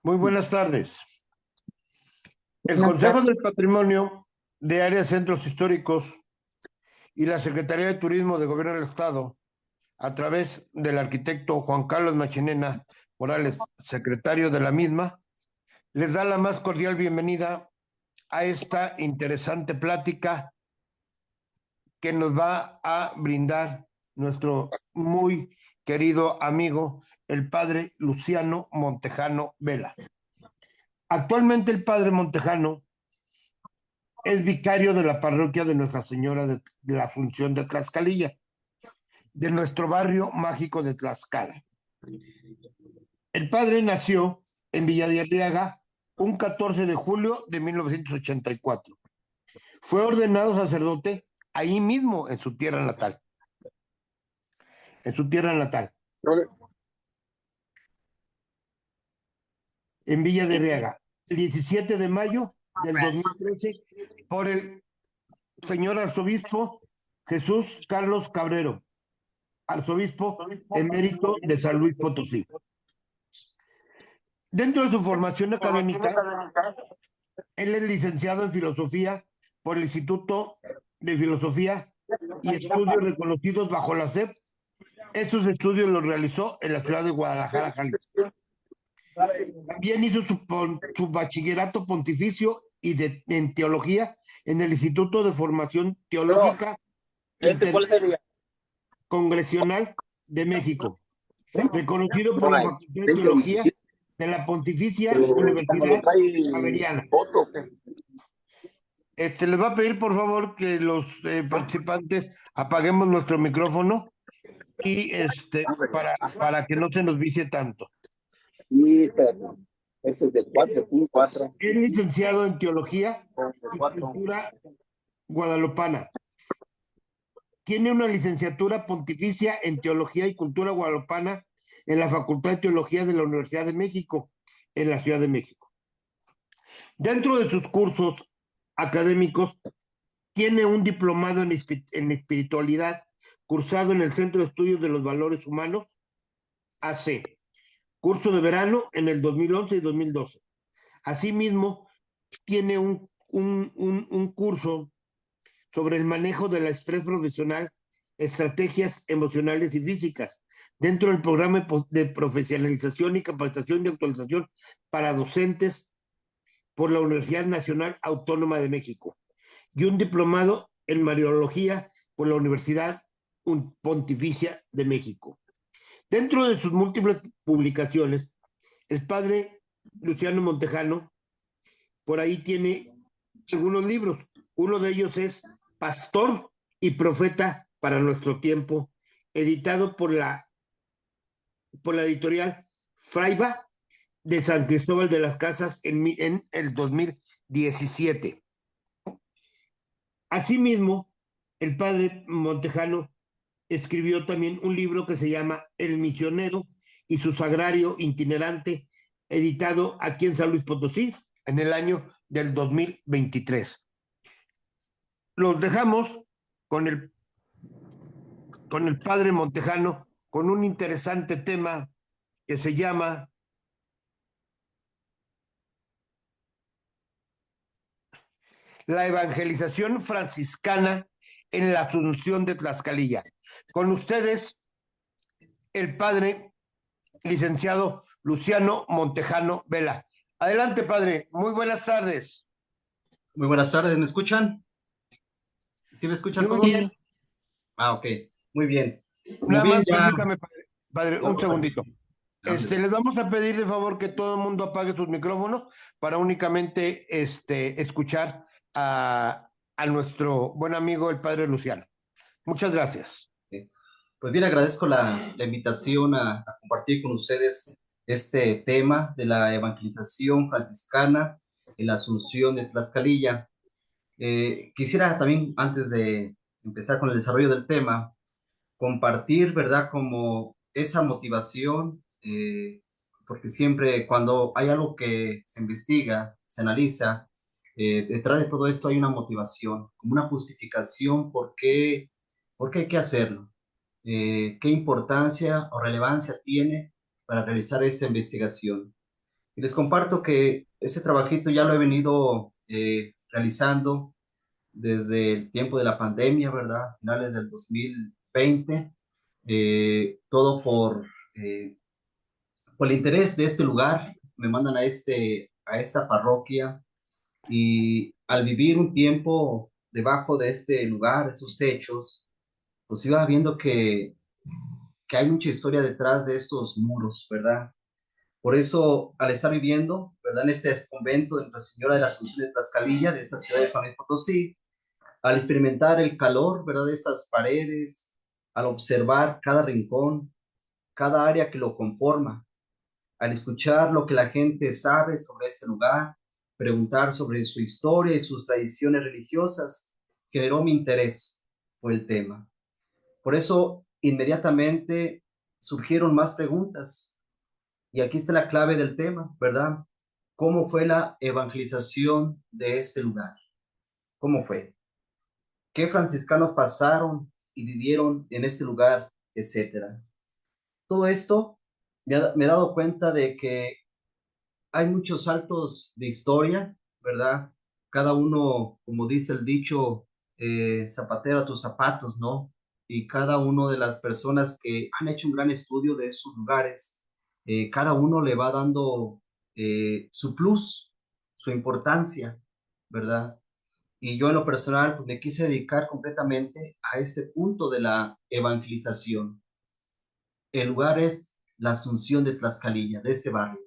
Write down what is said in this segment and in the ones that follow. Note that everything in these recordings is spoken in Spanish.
Muy buenas tardes. El Buenas Consejo tardes. del Patrimonio de Áreas Centros Históricos y la Secretaría de Turismo de Gobierno del Estado, a través del arquitecto Juan Carlos Machinena Morales, secretario de la misma, les da la más cordial bienvenida a esta interesante plática que nos va a brindar nuestro muy querido amigo, el padre Luciano Montejano Vela. Actualmente el padre Montejano es vicario de la parroquia de Nuestra Señora de la Asunción de Tlaxcalilla, de nuestro barrio mágico de Tlaxcala. El padre nació en Villa de Arriaga un 14 de julio de 1984. Fue ordenado sacerdote ahí mismo en su tierra natal, en Villa de Arriaga, el 17 de mayo del 2013, por el señor arzobispo Jesús Carlos Cabrero, arzobispo emérito de San Luis Potosí. Dentro de su formación académica, él es licenciado en filosofía por el Instituto de Filosofía y Estudios reconocidos bajo la SEP. Estos estudios los realizó en la ciudad de Guadalajara, Jalisco. También hizo su bachillerato pontificio en teología en el Instituto de Formación Teológica ¿Cuál sería? Intercongresional de México, reconocido por la Facultad de Teología de la Pontificia Como lo Universidad trae Javeriana. foto. Les va a pedir por favor que los participantes apaguemos nuestro micrófono y para que no se nos vicie tanto. Y ese es de 4, 4. Es licenciado en Teología De y 4. Cultura Guadalupana. Tiene una licenciatura pontificia en Teología y Cultura Guadalupana en la Facultad de Teología de la Universidad de México, en la Ciudad de México. Dentro de sus cursos académicos, tiene un diplomado en espiritualidad cursado en el Centro de Estudios de los Valores Humanos, AC, curso de verano en el 2011 y 2012. Asimismo, tiene un curso sobre el manejo del estrés profesional, estrategias emocionales y físicas, dentro del programa de profesionalización y capacitación y actualización para docentes por la Universidad Nacional Autónoma de México, y un diplomado en Mariología por la Universidad Pontificia de México. Dentro de sus múltiples publicaciones, el padre Luciano Montejano por ahí tiene algunos libros. Uno de ellos es Pastor y Profeta para nuestro tiempo, editado por la editorial Fraiba de San Cristóbal de las Casas en el 2017. Asimismo, el padre Montejano escribió también un libro que se llama El Misionero y su Sagrario Itinerante, editado aquí en San Luis Potosí en el año del 2023. Los dejamos con con el padre Montejano, con un interesante tema que se llama la evangelización franciscana en la Asunción de Tlaxcalilla. Con ustedes, el padre licenciado Luciano Montejano Vela. Adelante, padre. Muy buenas tardes. Muy buenas tardes, ¿me escuchan? ¿Sí me escuchan Muy todos? bien. Ah, ok, muy bien. Como Nada bien más ya... permítame, padre, un segundito. Les vamos a pedir de favor que todo el mundo apague sus micrófonos para únicamente escuchar a nuestro buen amigo el padre Luciano. Muchas gracias. Pues bien, agradezco la invitación a compartir con ustedes este tema de la evangelización franciscana en la Asunción de Tlaxcalilla. Quisiera también, antes de empezar con el desarrollo del tema, compartir, ¿verdad? Como esa motivación, porque siempre cuando hay algo que se investiga, se analiza, detrás de todo esto hay una motivación, como una justificación por qué hay que hacerlo, qué importancia o relevancia tiene para realizar esta investigación. Y les comparto que ese trabajito ya lo he venido realizando desde el tiempo de la pandemia, ¿verdad? Finales del 2020, todo por el interés de este lugar. Me mandan a esta parroquia y al vivir un tiempo debajo de este lugar, de esos techos, pues iba viendo que hay mucha historia detrás de estos muros, ¿verdad? Por eso, al estar viviendo, ¿verdad? En este convento de Nuestra Señora de la Asunción de Tlaxcalilla, de esta ciudad de San Luis Potosí, al experimentar el calor, ¿verdad? De estas paredes, al observar cada rincón, cada área que lo conforma, al escuchar lo que la gente sabe sobre este lugar, preguntar sobre su historia y sus tradiciones religiosas, generó mi interés por el tema. Por eso, inmediatamente surgieron más preguntas. Y aquí está la clave del tema, ¿verdad? ¿Cómo fue la evangelización de este lugar? ¿Cómo fue? ¿Qué franciscanos pasaron y vivieron en este lugar, etcétera? Todo esto me he dado cuenta de que hay muchos saltos de historia, ¿verdad? Cada uno, como dice el dicho, zapatero a tus zapatos, ¿no? Y cada uno de las personas que han hecho un gran estudio de esos lugares, cada uno le va dando su plus, su importancia, ¿verdad? Y yo en lo personal, pues me quise dedicar completamente a este punto de la evangelización. El lugar es la Asunción de Tlaxcalilla, de este barrio.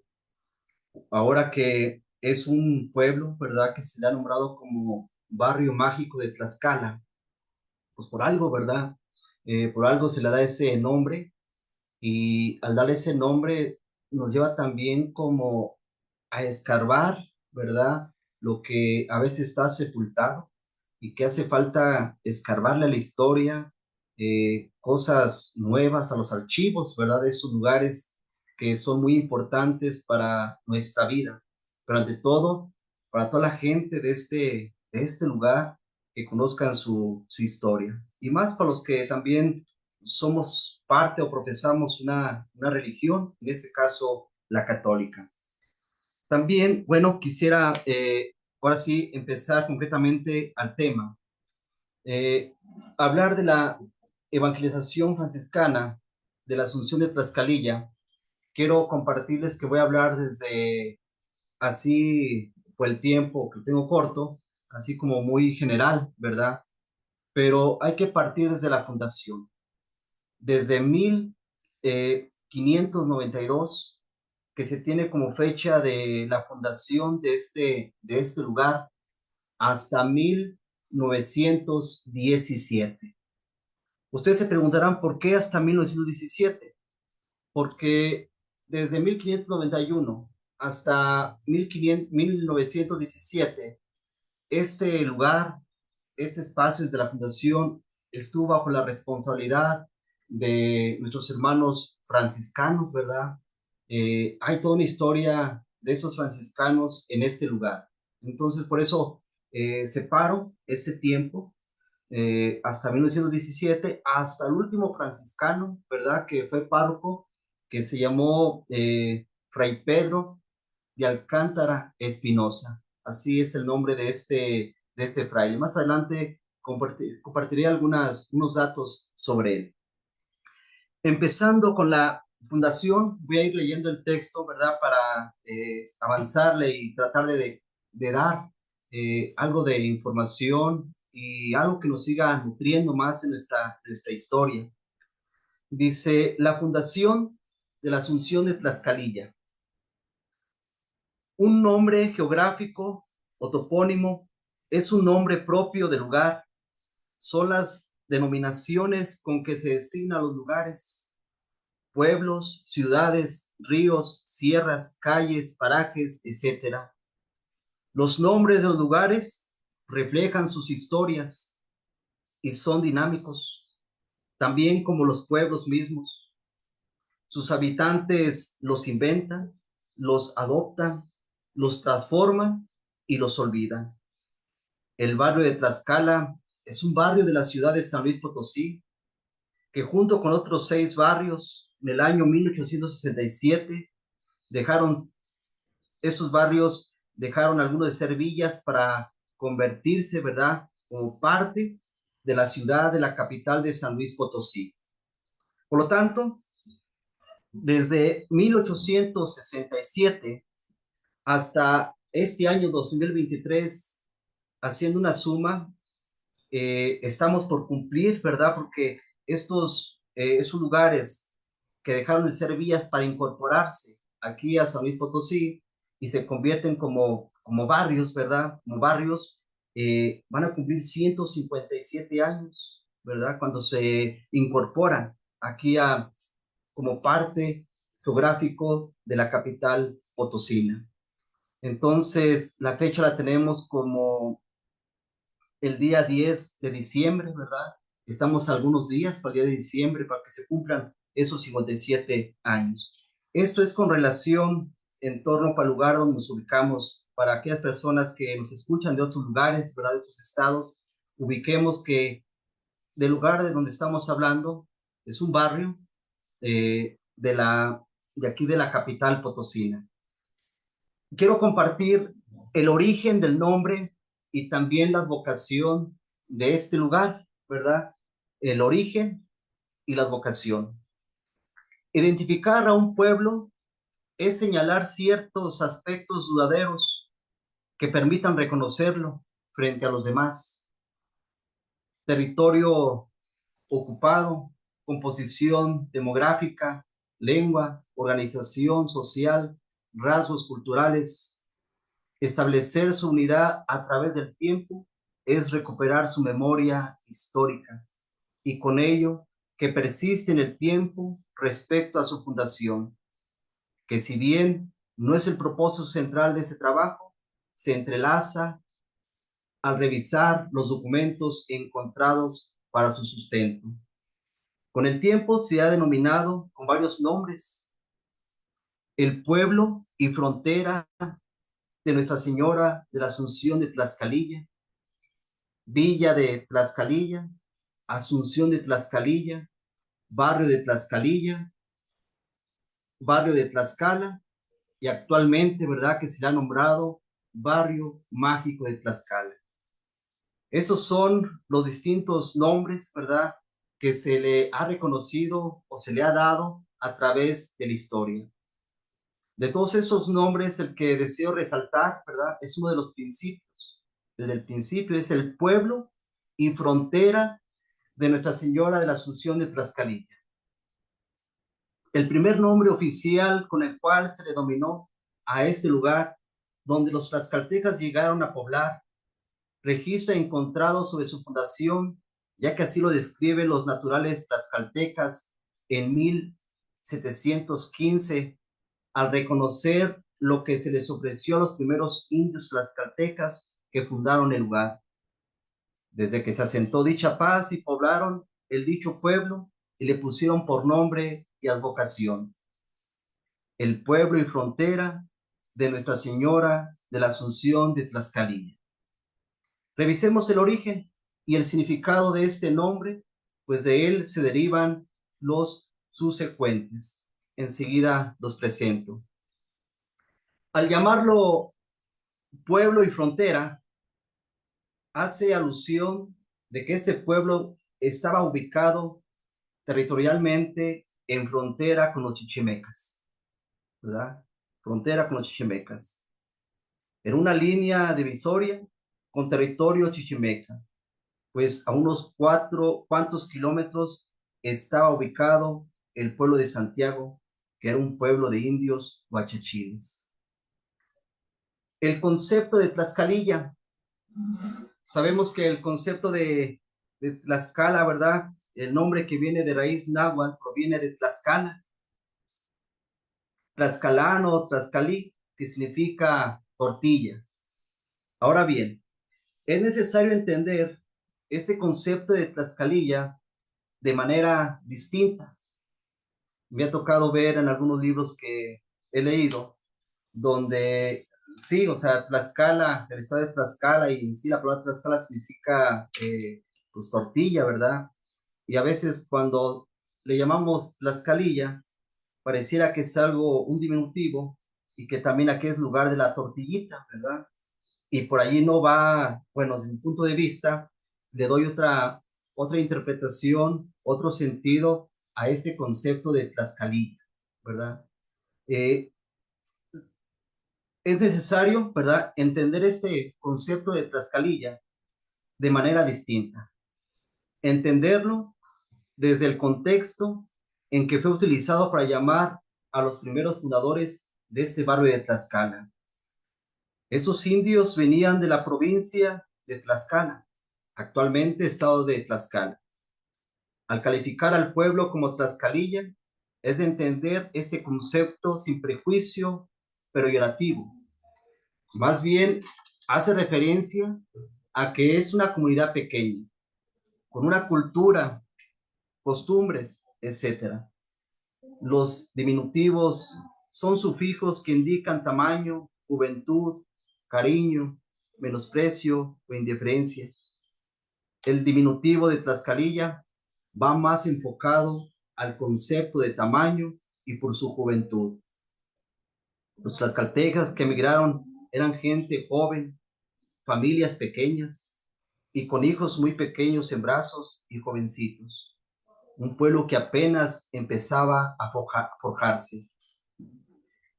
Ahora que es un pueblo, ¿verdad? Que se le ha nombrado como barrio mágico de Tlaxcala, pues por algo, ¿verdad? Por algo se le da ese nombre y al darle ese nombre nos lleva también como a escarbar, ¿verdad? Lo que a veces está sepultado y que hace falta escarbarle a la historia, cosas nuevas a los archivos, ¿verdad? De estos lugares que son muy importantes para nuestra vida, pero ante todo, para toda la gente de este lugar, que conozcan su historia. Y más para los que también somos parte o profesamos una religión, en este caso la católica. También, bueno, quisiera ahora sí empezar concretamente al tema. Eh, Hablar de la evangelización franciscana de la Asunción de Tlaxcalilla. Quiero compartirles que voy a hablar desde así, por el tiempo que tengo corto, así como muy general, ¿verdad? Pero hay que partir desde la fundación. Desde 1592, que se tiene como fecha de la fundación de este lugar, hasta 1917. Ustedes se preguntarán por qué hasta 1917, porque desde 1591 hasta 1917, este lugar, este espacio desde la fundación estuvo bajo la responsabilidad de nuestros hermanos franciscanos, ¿verdad? Hay toda una historia de estos franciscanos en este lugar. Entonces, por eso separo ese tiempo hasta 1917, hasta el último franciscano, ¿verdad? Que fue párroco, que se llamó Fray Pedro de Alcántara Espinosa. Así es el nombre de este fraile. Más adelante compartiré unos datos sobre él. Empezando con la fundación, voy a ir leyendo el texto, ¿verdad? Para avanzarle y tratar de dar algo de información y algo que nos siga nutriendo más en nuestra historia. Dice, la fundación de la Asunción de Tlaxcalilla. Un nombre geográfico o topónimo es un nombre propio del lugar. Son las denominaciones con que se designan los lugares, pueblos, ciudades, ríos, sierras, calles, parajes, etc. Los nombres de los lugares reflejan sus historias y son dinámicos, también como los pueblos mismos. Sus habitantes los inventan, los adoptan, los transforman y los olvidan. El barrio de Tlaxcala es un barrio de la ciudad de San Luis Potosí, que junto con otros 6 barrios, en el año 1867, dejaron estos barrios dejaron algunos de ser villas para convertirse, ¿verdad?, como parte de la ciudad, de la capital de San Luis Potosí. Por lo tanto, desde 1867 hasta este año 2023, haciendo una suma, estamos por cumplir, ¿verdad? Porque esos lugares que dejaron de ser vías para incorporarse aquí a San Luis Potosí y se convierten como barrios, ¿verdad? Como barrios, van a cumplir 157 años, ¿verdad? Cuando se incorporan aquí como parte geográfico de la capital potosina. Entonces, la fecha la tenemos como el día 10 de diciembre, ¿verdad? Estamos algunos días para el día de diciembre para que se cumplan esos 57 años. Esto es con relación en torno al lugar donde nos ubicamos. Para aquellas personas que nos escuchan de otros lugares, ¿verdad? De otros estados, ubiquemos que del lugar de donde estamos hablando es un barrio de aquí de la capital potosina. Quiero compartir el origen del nombre y también la vocación de este lugar, ¿verdad? El origen y la vocación. Identificar a un pueblo es señalar ciertos aspectos duraderos que permitan reconocerlo frente a los demás. Territorio ocupado, composición demográfica, lengua, organización social, rasgos culturales. Establecer su unidad a través del tiempo es recuperar su memoria histórica y con ello que persiste en el tiempo respecto a su fundación, que si bien no es el propósito central de ese trabajo, se entrelaza al revisar los documentos encontrados para su sustento. Con el tiempo se ha denominado con varios nombres el pueblo y frontera de Nuestra Señora de la Asunción de Tlaxcalilla, Villa de Tlaxcalilla, Asunción de Tlaxcalilla, Barrio de Tlaxcalilla, Barrio de Tlaxcala y actualmente, ¿verdad?, que se le ha nombrado Barrio Mágico de Tlaxcala. Estos son los distintos nombres, ¿verdad?, que se le ha reconocido o se le ha dado a través de la historia. De todos esos nombres, el que deseo resaltar, ¿verdad?, es uno de los principios. Desde el principio es el pueblo y frontera de Nuestra Señora de la Asunción de Tlaxcalilla. El primer nombre oficial con el cual se le denominó a este lugar donde los tlaxcaltecas llegaron a poblar, registro encontrado sobre su fundación, ya que así lo describen los naturales tlaxcaltecas en 1715, al reconocer lo que se les ofreció a los primeros indios tlaxcaltecas que fundaron el lugar. Desde que se asentó dicha paz y poblaron el dicho pueblo y le pusieron por nombre y advocación el pueblo y frontera de Nuestra Señora de la Asunción de Tlaxcalilla. Revisemos el origen y el significado de este nombre, pues de él se derivan los subsecuentes. Enseguida los presento. Al llamarlo pueblo y frontera, hace alusión de que este pueblo estaba ubicado territorialmente en frontera con los chichimecas, ¿verdad? Frontera con los chichimecas. En una línea divisoria con territorio chichimeca, pues a unos cuantos kilómetros estaba ubicado el pueblo de Santiago, que era un pueblo de indios huachichiles. El concepto de Tlaxcalilla. Sabemos que el concepto de Tlaxcala, ¿verdad? El nombre que viene de raíz náhuatl proviene de Tlaxcala, tlaxcalano, tlaxcalí, que significa tortilla. Ahora bien, es necesario entender este concepto de Tlaxcalilla de manera distinta. Me ha tocado ver en algunos libros que he leído, donde sí, o sea, Tlaxcala, la historia de Tlaxcala y en sí la palabra Tlaxcala significa pues tortilla, ¿verdad? Y a veces cuando le llamamos Tlaxcalilla, pareciera que es algo, un diminutivo, y que también aquí es lugar de la tortillita, ¿verdad? Y por allí no va, bueno, desde mi punto de vista, le doy otra interpretación, otro sentido a este concepto de Tlaxcalilla, ¿verdad? Eh, es necesario, ¿verdad?, entender este concepto de Tlaxcalilla de manera distinta. Entenderlo desde el contexto en que fue utilizado para llamar a los primeros fundadores de este barrio de Tlaxcala. Esos indios venían de la provincia de Tlaxcala, actualmente estado de Tlaxcala. Al calificar al pueblo como Tlaxcalilla, es de entender este concepto sin prejuicio, pero peyorativo. Más bien, hace referencia a que es una comunidad pequeña, con una cultura, costumbres, etcétera. Los diminutivos son sufijos que indican tamaño, juventud, cariño, menosprecio o indiferencia. El diminutivo de Tlaxcalilla va más enfocado al concepto de tamaño y por su juventud. Los tlaxcaltecas que emigraron eran gente joven, familias pequeñas y con hijos muy pequeños en brazos y jovencitos. Un pueblo que apenas empezaba a forjarse.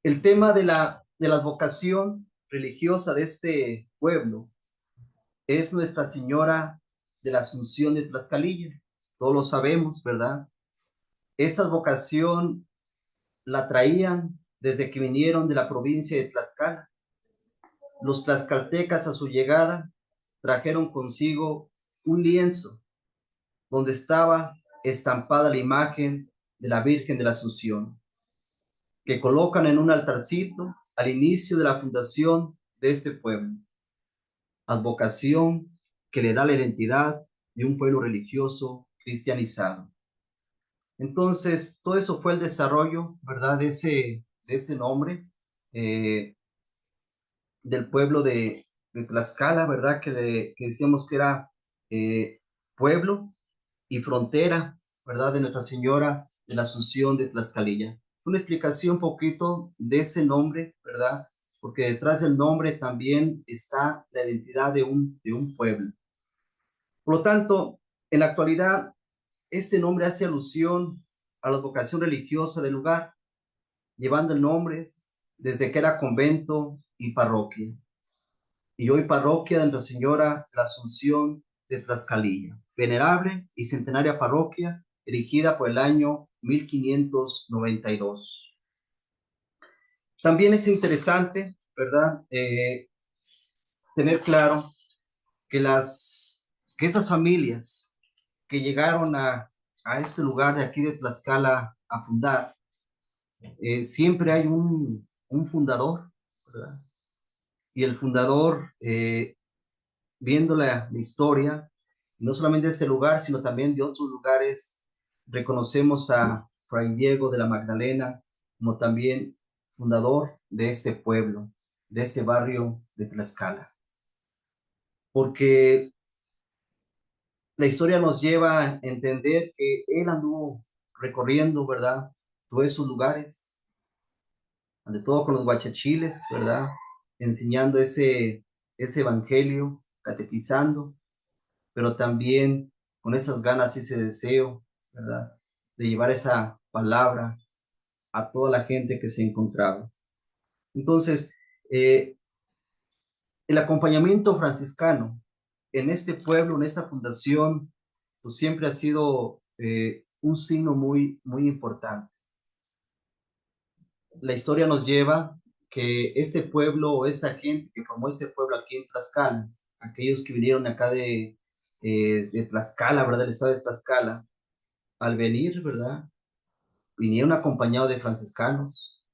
El tema de la vocación religiosa de este pueblo es Nuestra Señora de la Asunción de Tlaxcalilla. Todos lo sabemos, ¿verdad? Esta vocación la traían desde que vinieron de la provincia de Tlaxcala. Los tlaxcaltecas a su llegada trajeron consigo un lienzo donde estaba estampada la imagen de la Virgen de la Asunción, que colocan en un altarcito al inicio de la fundación de este pueblo. Advocación que le da la identidad de un pueblo religioso cristianizado. Entonces, todo eso fue el desarrollo, ¿verdad?, de ese nombre, del pueblo de Tlaxcala, ¿verdad?, que decíamos que era pueblo y frontera, ¿verdad?, de Nuestra Señora de la Asunción de Tlaxcalilla. Una explicación un poquito de ese nombre, ¿verdad?, porque detrás del nombre también está la identidad de un pueblo. Por lo tanto, en la actualidad, este nombre hace alusión a la vocación religiosa del lugar, llevando el nombre desde que era convento y parroquia. Y hoy parroquia de Nuestra Señora de la Asunción de Tlaxcalilla, venerable y centenaria parroquia, erigida por el año 1592. También es interesante, ¿verdad?, tener claro que estas familias que llegaron a este lugar de aquí de Tlaxcala a fundar, siempre hay un fundador, ¿verdad? Y el fundador, viendo la historia, no solamente de este lugar, sino también de otros lugares, reconocemos a Fray Diego de la Magdalena como también fundador de este pueblo, de este barrio de Tlaxcala. Porque la historia nos lleva a entender que él anduvo recorriendo, ¿verdad?, todos esos lugares, ante todo con los guachachiles, ¿verdad?, enseñando ese evangelio, catequizando, pero también con esas ganas y ese deseo, ¿verdad?, de llevar esa palabra a toda la gente que se encontraba. Entonces, el acompañamiento franciscano en este pueblo, en esta fundación, pues siempre ha sido un signo muy, muy importante. La historia nos lleva que este pueblo o esta gente que formó este pueblo aquí en Tlaxcala, aquellos que vinieron acá de Tlaxcala, ¿verdad?, del estado de Tlaxcala, al venir, ¿verdad?, vinieron acompañados de franciscanos.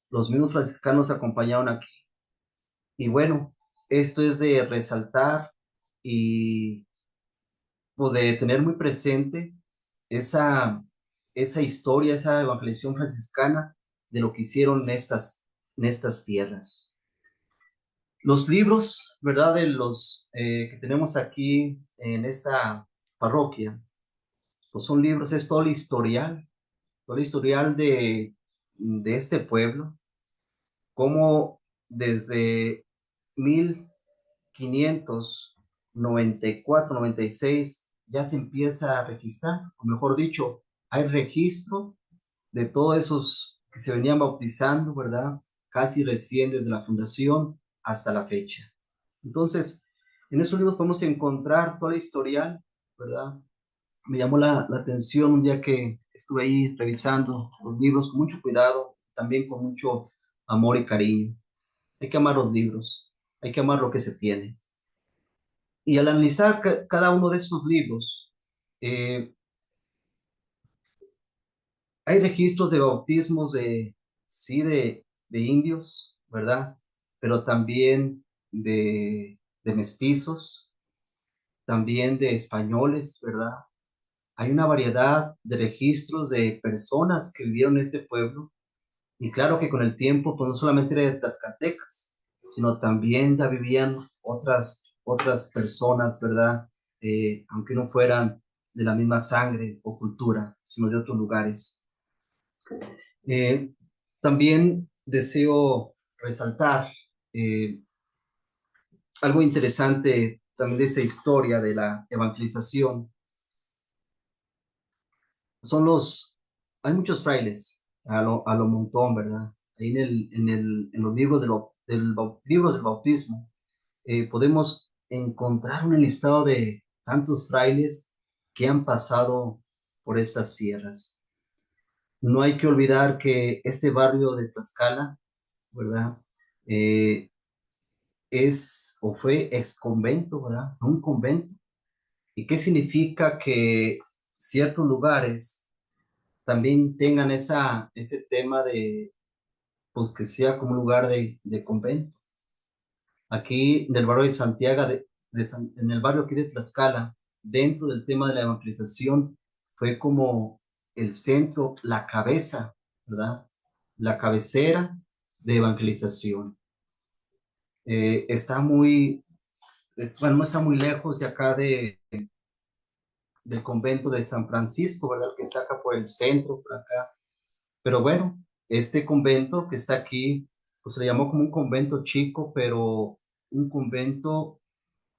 Los mismos franciscanos acompañaron aquí. Y bueno, esto es de resaltar y pues de tener muy presente esa historia, esa evangelización franciscana de lo que hicieron en estas tierras. Los libros, ¿verdad?, de los que tenemos aquí en esta parroquia, pues son libros, es todo el historial de este pueblo, cómo desde 1594, 96 ya se empieza a registrar, o mejor dicho, hay registro de todos esos que se venían bautizando, ¿verdad? Casi recién desde la fundación hasta la fecha. Entonces, en esos libros podemos encontrar toda la historial, ¿verdad? Me llamó la atención un día que estuve ahí revisando los libros con mucho cuidado, también con mucho amor y cariño. Hay que amar los libros, hay que amar lo que se tiene. Y al analizar cada uno de esos libros, eh, hay registros de bautismos sí, de indios, ¿verdad? Pero también de mestizos, también de españoles, ¿verdad? Hay una variedad de registros de personas que vivieron en este pueblo. Y claro que con el tiempo, pues no solamente era de Tlaxcaltecas, sino también ya vivían otras personas, ¿verdad? Aunque no fueran de la misma sangre o cultura, sino de otros lugares. Eh, También deseo resaltar eh, algo interesante también de esa historia de la evangelización. Hay muchos frailes a lo montón, ¿verdad? Ahí en los libros, libros del bautismo podemos encontrar un listado de tantos frailes que han pasado por estas sierras. No hay que olvidar que este barrio de Tlaxcala, ¿verdad? Eh, es o fue ex convento, ¿verdad? Un convento. ¿Y qué significa que ciertos lugares también tengan ese tema de, pues que sea como un lugar de convento? Aquí en el barrio de Santiago, en el barrio aquí de Tlaxcala, dentro del tema de la evangelización, fue como el centro, la cabeza, ¿verdad? La cabecera de evangelización. Está bueno, no está muy lejos de acá del convento de San Francisco, ¿verdad? Que está acá por el centro, por acá. Pero bueno, este convento que está aquí, pues se le llamó como un convento chico, pero un convento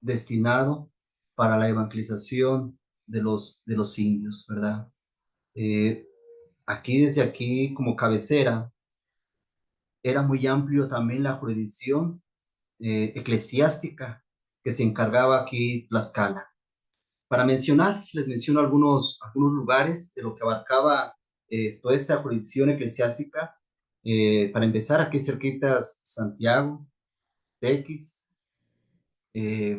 destinado para la evangelización de los indios, ¿verdad? Eh, desde aquí, como cabecera, era muy amplio también la jurisdicción eclesiástica que se encargaba aquí Tlaxcala. Para mencionar, les menciono algunos lugares de lo que abarcaba toda esta jurisdicción eclesiástica. Para empezar, aquí cerquitas Santiago, Tequis, eh,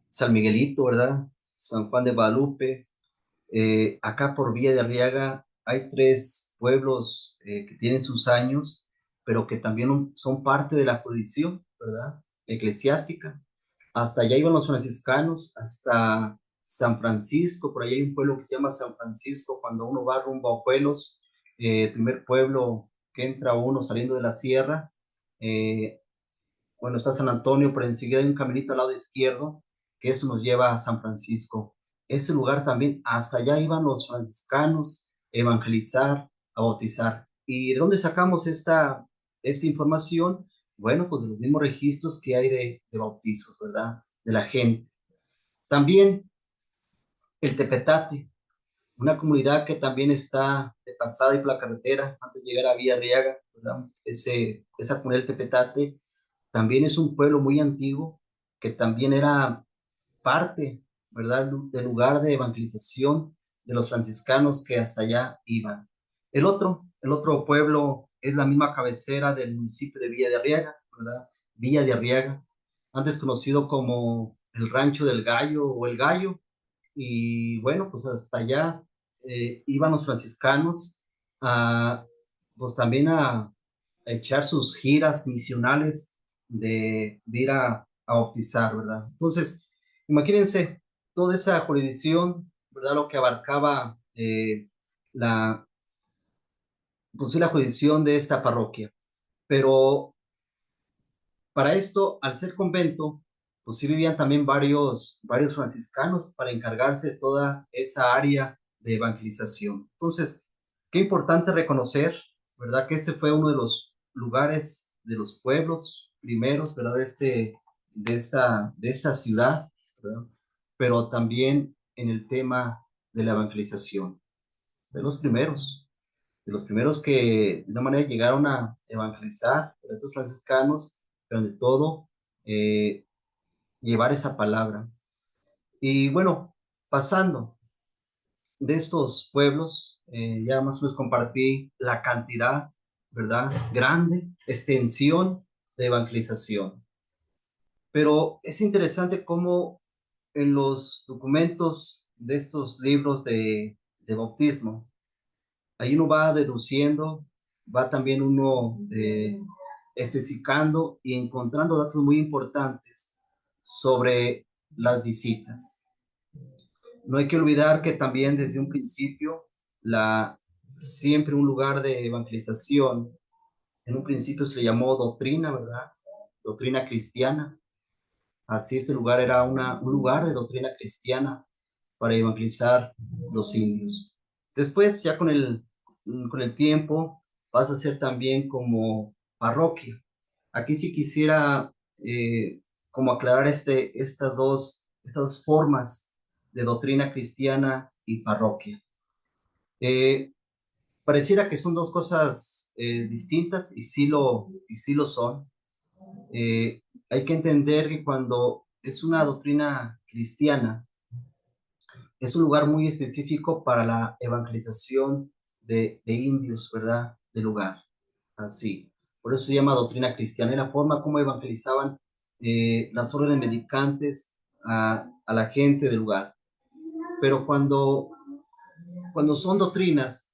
San Miguelito, ¿verdad? San Juan de Guadalupe. Acá por Villa de Arriaga hay tres pueblos que tienen sus años, pero que también son parte de la jurisdicción, ¿verdad? Eclesiástica. Hasta allá iban los franciscanos, hasta San Francisco, por allá hay un pueblo que se llama San Francisco, cuando uno va rumbo a Pueblos, primer pueblo que entra uno saliendo de la sierra, eh, bueno, está San Antonio, pero enseguida hay un caminito al lado izquierdo, que eso nos lleva a San Francisco. Ese lugar también, hasta allá iban los franciscanos a evangelizar, a bautizar. ¿Y de dónde sacamos esta información? Bueno, pues de los mismos registros que hay de bautizos, ¿verdad? De la gente. También el Tepetate, una comunidad que también está de pasada y por la carretera, antes de llegar a Villarreaga, ¿verdad? Esa comunidad del Tepetate también es un pueblo muy antiguo que también era parte, ¿verdad?, del lugar de evangelización de los franciscanos que hasta allá iban. El otro pueblo es la misma cabecera del municipio de Villa de Arriaga, ¿verdad? Villa de Arriaga, antes conocido como el Rancho del Gallo o el Gallo. Y bueno, pues hasta allá iban los franciscanos a, pues también a echar sus giras misionales de ir a bautizar, ¿verdad? Entonces, imagínense toda esa jurisdicción, ¿verdad? Lo que abarcaba la, pues, sí, la jurisdicción de esta parroquia. Pero para esto, al ser convento, pues sí vivían también varios franciscanos para encargarse de toda esa área de evangelización. Entonces, qué importante reconocer, ¿verdad? Que este fue uno de los lugares de los pueblos primeros, ¿verdad? De esta ciudad, ¿verdad? Pero también en el tema de la evangelización, de los primeros que de una manera llegaron a evangelizar, estos franciscanos, pero de todo, llevar esa palabra. Y bueno, pasando de estos pueblos, ya más o menos compartí la cantidad, ¿verdad? Grande, extensión de evangelización. Pero es interesante cómo en los documentos de estos libros de bautismo, ahí uno va deduciendo, va también uno especificando y encontrando datos muy importantes sobre las visitas. No hay que olvidar que también desde un principio, siempre un lugar de evangelización, en un principio se le llamó doctrina, ¿verdad? Doctrina cristiana. Así este lugar era un lugar de doctrina cristiana para evangelizar los indios. Después, ya con el tiempo, pasa a ser también como parroquia. Aquí sí quisiera como aclarar estas dos formas de doctrina cristiana y parroquia. Eh, Pareciera que son dos cosas distintas y sí lo son. Hay que entender que cuando es una doctrina cristiana, es un lugar muy específico para la evangelización de indios, ¿verdad? Del lugar, así. Por eso se llama doctrina cristiana, y la forma como evangelizaban las órdenes mendicantes a la gente del lugar. Pero cuando son doctrinas,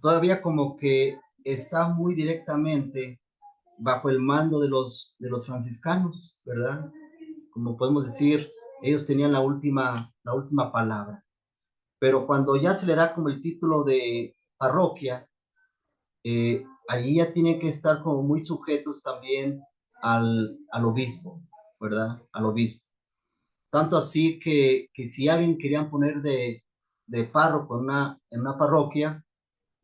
todavía como que está muy directamente bajo el mando de los franciscanos, ¿verdad? Como podemos decir, ellos tenían la última palabra. Pero cuando ya se le da como el título de parroquia, allí ya tienen que estar como muy sujetos también al obispo, ¿verdad? Al obispo. Tanto así que si alguien querían poner de párroco en una parroquia,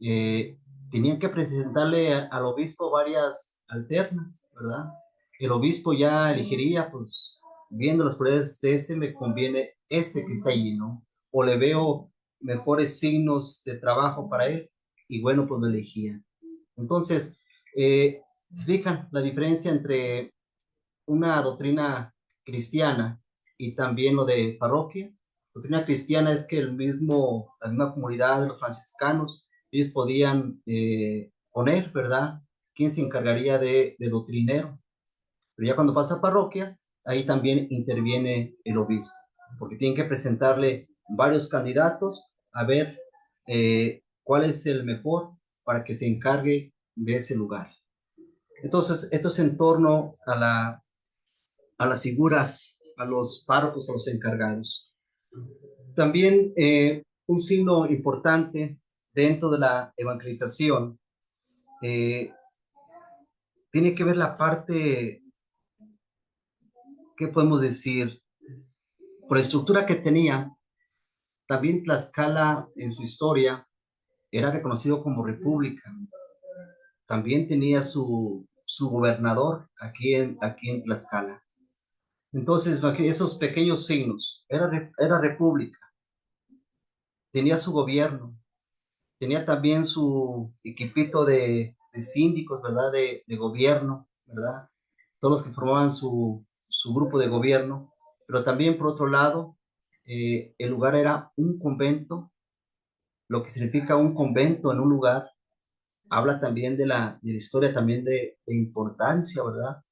eh, tenían que presentarle al obispo varias alternas, ¿verdad? El obispo ya elegiría, pues, viendo las pruebas de este, me conviene este que está allí, ¿no? O le veo mejores signos de trabajo para él, y bueno, pues lo elegía. Entonces, ¿se fijan la diferencia entre una doctrina cristiana y también lo de parroquia? Doctrina cristiana es que la misma comunidad de los franciscanos, ellos podían poner, ¿verdad? ¿Quién se encargaría de doctrinero? Pero ya cuando pasa a parroquia, ahí también interviene el obispo, porque tienen que presentarle varios candidatos a ver cuál es el mejor para que se encargue de ese lugar. Entonces, esto es en torno a las figuras, a los párrocos, a los encargados. También un signo importante dentro de la evangelización tiene que ver la parte, ¿qué podemos decir? Por la estructura que tenía, también Tlaxcala en su historia era reconocido como república. También tenía su gobernador aquí en Tlaxcala. Entonces, esos pequeños signos, era república, tenía su gobierno, tenía también su equipito de síndicos, ¿verdad? De gobierno, ¿verdad? Todos los que formaban su grupo de gobierno, pero también por otro lado, el lugar era un convento. Lo que significa un convento en un lugar habla también de la historia, también de importancia, ¿verdad?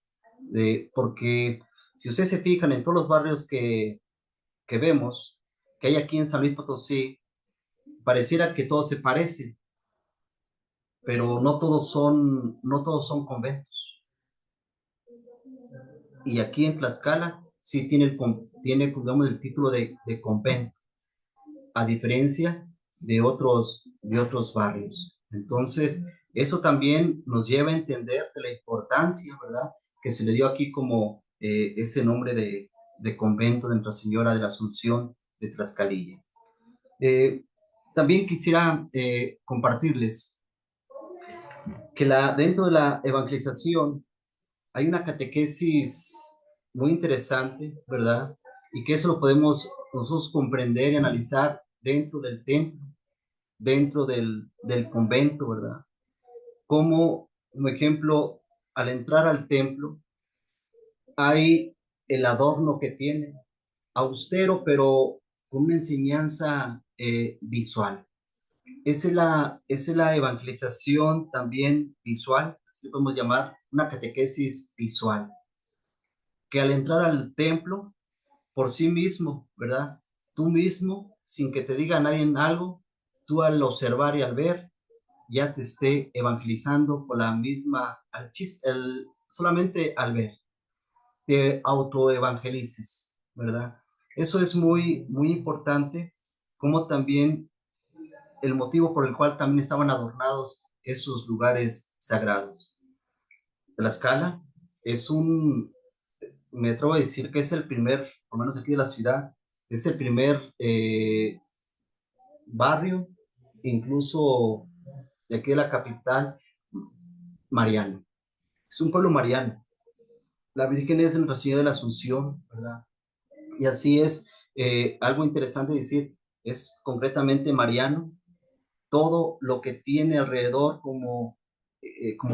Porque si ustedes se fijan en todos los barrios que vemos, que hay aquí en San Luis Potosí, pareciera que todo se parece, pero no todos son conventos. Y aquí en Tlaxcala sí tiene digamos, el título de convento, a diferencia de otros barrios. Entonces, eso también nos lleva a entender de la importancia, ¿verdad?, que se le dio aquí como ese nombre de convento de Nuestra Señora de la Asunción de Tlaxcalilla. Eh, También quisiera compartirles que dentro de la evangelización hay una catequesis muy interesante, ¿verdad? Y que eso lo podemos nosotros comprender y analizar dentro del templo, dentro del convento, ¿verdad? Como, como ejemplo, al entrar al templo, hay el adorno que tiene, austero, pero con una enseñanza visual. Esa es la evangelización también visual, así lo podemos llamar, una catequesis visual, que al entrar al templo, por sí mismo, ¿verdad? Tú mismo, sin que te diga nadie en algo, tú al observar y al ver, ya te esté evangelizando por la misma, solamente al ver, te autoevangelices, ¿verdad? Eso es muy, muy importante, como también el motivo por el cual también estaban adornados esos lugares sagrados. Tlaxcala es me atrevo a decir que es el primer, por lo menos aquí de la ciudad, es el primer barrio, incluso de aquí de la capital, mariano. Es un pueblo mariano. La Virgen es de Nuestra Señora de la Asunción, ¿verdad? Y así es, algo interesante decir, es concretamente mariano, todo lo que tiene alrededor como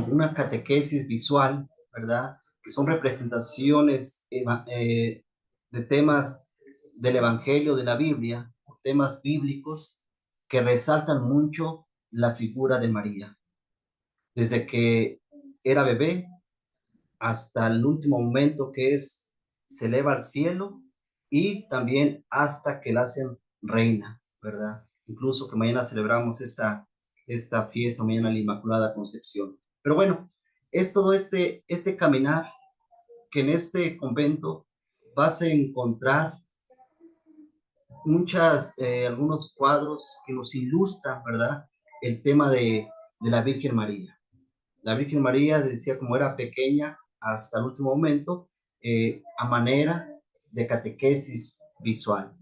una catequesis visual, ¿verdad? Que son representaciones de temas del Evangelio, de la Biblia, temas bíblicos que resaltan mucho la figura de María. Desde que era bebé hasta el último momento que se eleva al cielo y también hasta que la hacen reina, ¿verdad? Incluso que mañana celebramos esta fiesta, mañana la Inmaculada Concepción. Pero bueno, es todo este caminar que en este convento vas a encontrar algunos cuadros que nos ilustran, ¿verdad? El tema de la Virgen María. La Virgen María decía como era pequeña hasta el último momento, a manera de catequesis visual.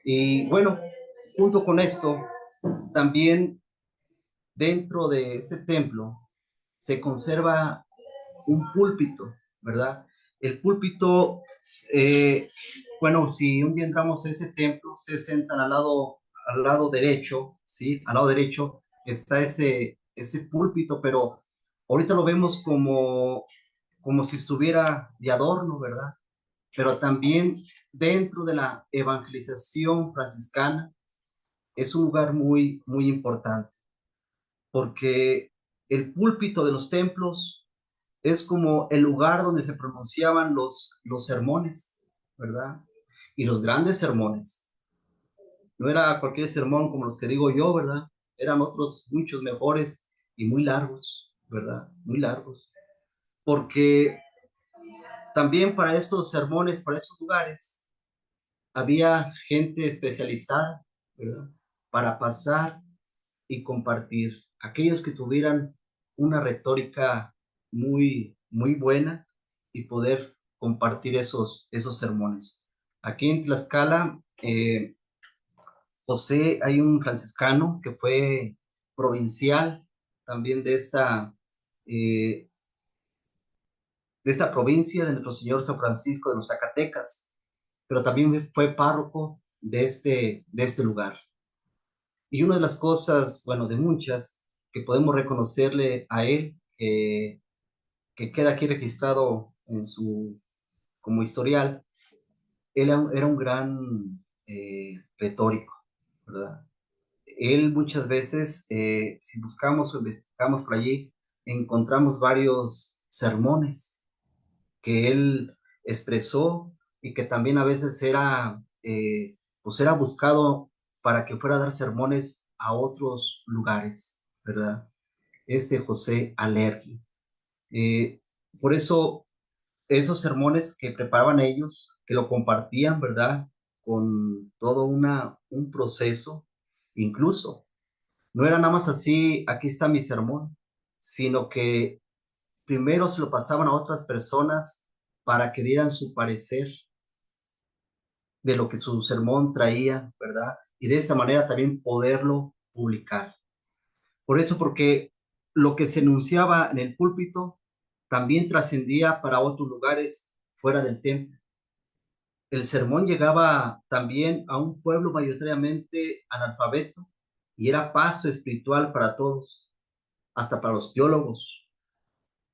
Y bueno, junto con esto, también dentro de ese templo se conserva un púlpito, ¿verdad? El púlpito, eh, bueno, si un día entramos a ese templo, ustedes entran al lado derecho, ¿sí? Al lado derecho está ese púlpito, pero ahorita lo vemos como si estuviera de adorno, ¿verdad? Pero también dentro de la evangelización franciscana es un lugar muy, muy importante, porque el púlpito de los templos es como el lugar donde se pronunciaban los sermones, ¿verdad? Y los grandes sermones. No era cualquier sermón como los que digo yo, ¿verdad? Eran otros muchos mejores y muy largos, ¿verdad? Muy largos. Porque también para estos sermones, para estos lugares, había gente especializada, ¿verdad? Para pasar y compartir. Aquellos que tuvieran una retórica muy, muy buena y poder compartir esos sermones. Aquí en Tlaxcala, José, hay un franciscano que fue provincial también eh, de esta provincia de nuestro Señor San Francisco de los Zacatecas, pero también fue párroco de este lugar. Y una de las cosas, bueno, de muchas, que podemos reconocerle a él, que queda aquí registrado como historial, él era un gran retórico, ¿verdad? Él muchas veces, si buscamos o investigamos por allí, encontramos varios sermones que él expresó y que también a veces pues era buscado para que fuera a dar sermones a otros lugares, ¿verdad? José Alergi. Eh, por eso, esos sermones que preparaban ellos, que lo compartían, ¿verdad? Con todo un proceso, incluso, no era nada más así, aquí está mi sermón, sino que primero se lo pasaban a otras personas para que dieran su parecer de lo que su sermón traía, ¿verdad? Y de esta manera también poderlo publicar. Por eso, porque lo que se enunciaba en el púlpito también trascendía para otros lugares fuera del templo. El sermón llegaba también a un pueblo mayoritariamente analfabeto y era pasto espiritual para todos, hasta para los teólogos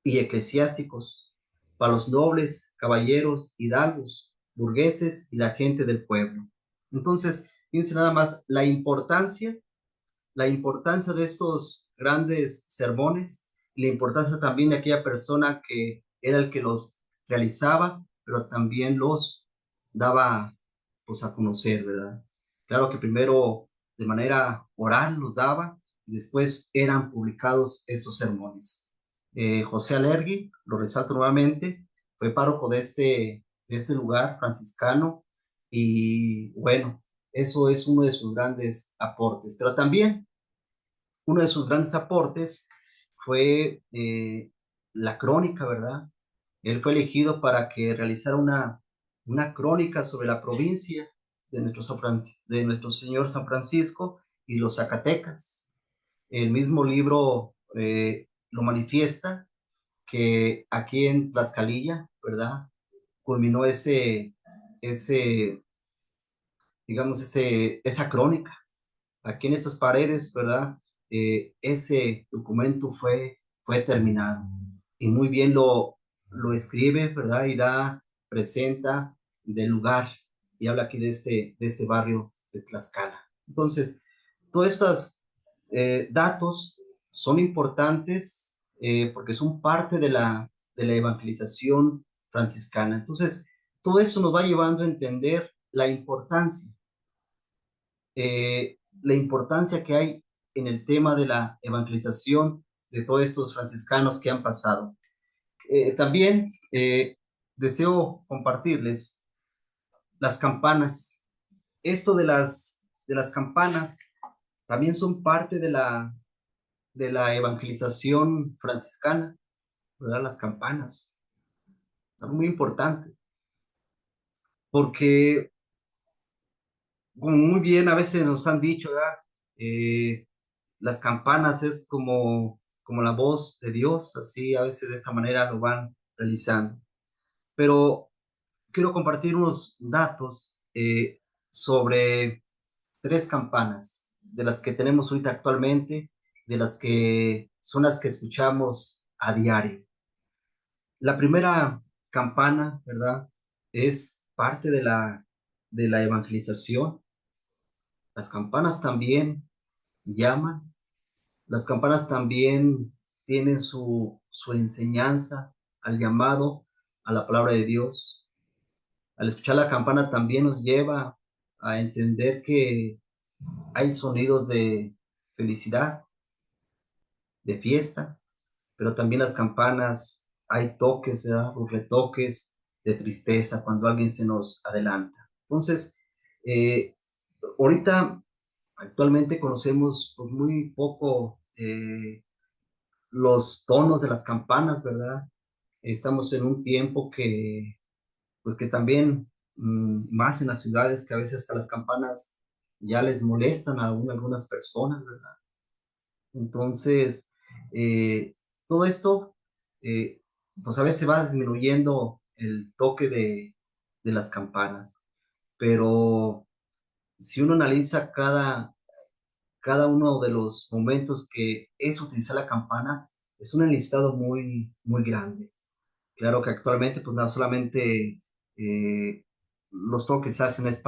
y eclesiásticos, para los nobles, caballeros, hidalgos, burgueses y la gente del pueblo. Entonces, fíjense nada más la importancia de estos grandes sermones y la importancia también de aquella persona que era el que los realizaba, pero también los daba pues a conocer, ¿verdad? Claro que primero de manera oral los daba y después eran publicados estos sermones. José Alergui, lo resalto nuevamente, fue párroco de este lugar franciscano y bueno, eso es uno de sus grandes aportes, pero también uno de sus grandes aportes fue la crónica, ¿verdad? Él fue elegido para que realizara una crónica sobre la provincia de nuestro Señor San Francisco y los Zacatecas. El mismo libro lo manifiesta que aquí en Tlaxcalilla, ¿verdad? Culminó ese, digamos, esa crónica aquí en estas paredes, ¿verdad? Ese documento fue terminado y muy bien lo escribe, ¿verdad? Y presenta del lugar y habla aquí de este barrio de Tlaxcala. Entonces, todos estos datos son importantes porque son parte de la evangelización franciscana. Entonces, todo eso nos va llevando a entender la importancia que hay en el tema de la evangelización de todos estos franciscanos que han pasado. También deseo compartirles las campanas. Esto de las campanas también son parte de la evangelización franciscana, ¿verdad? Las campanas. Es algo muy importante, porque como muy bien a veces nos han dicho, ¿verdad? Las campanas es como la voz de Dios, así a veces de esta manera lo van realizando. Pero quiero compartir unos datos sobre tres campanas, de las que tenemos ahorita actualmente, de las que son las que escuchamos a diario. La primera campana, ¿verdad? Es parte de la evangelización. Las campanas también llaman. Las campanas también tienen su enseñanza al llamado a la palabra de Dios. Al escuchar la campana también nos lleva a entender que hay sonidos de felicidad, de fiesta, pero también las campanas, hay toques, ¿verdad? Los retoques de tristeza cuando alguien se nos adelanta. Entonces, eh, ahorita actualmente conocemos pues muy poco los tonos de las campanas, ¿verdad? Estamos en un tiempo pues que también, más en las ciudades, que a veces hasta las campanas ya les molestan a algunas personas, ¿verdad? Entonces, todo esto, eh, pues a veces va disminuyendo el toque de las campanas, pero si uno analiza cada uno de los momentos que es utilizar la campana, es un enlistado muy, muy grande. Claro que actualmente, pues no solamente los toques se hacen es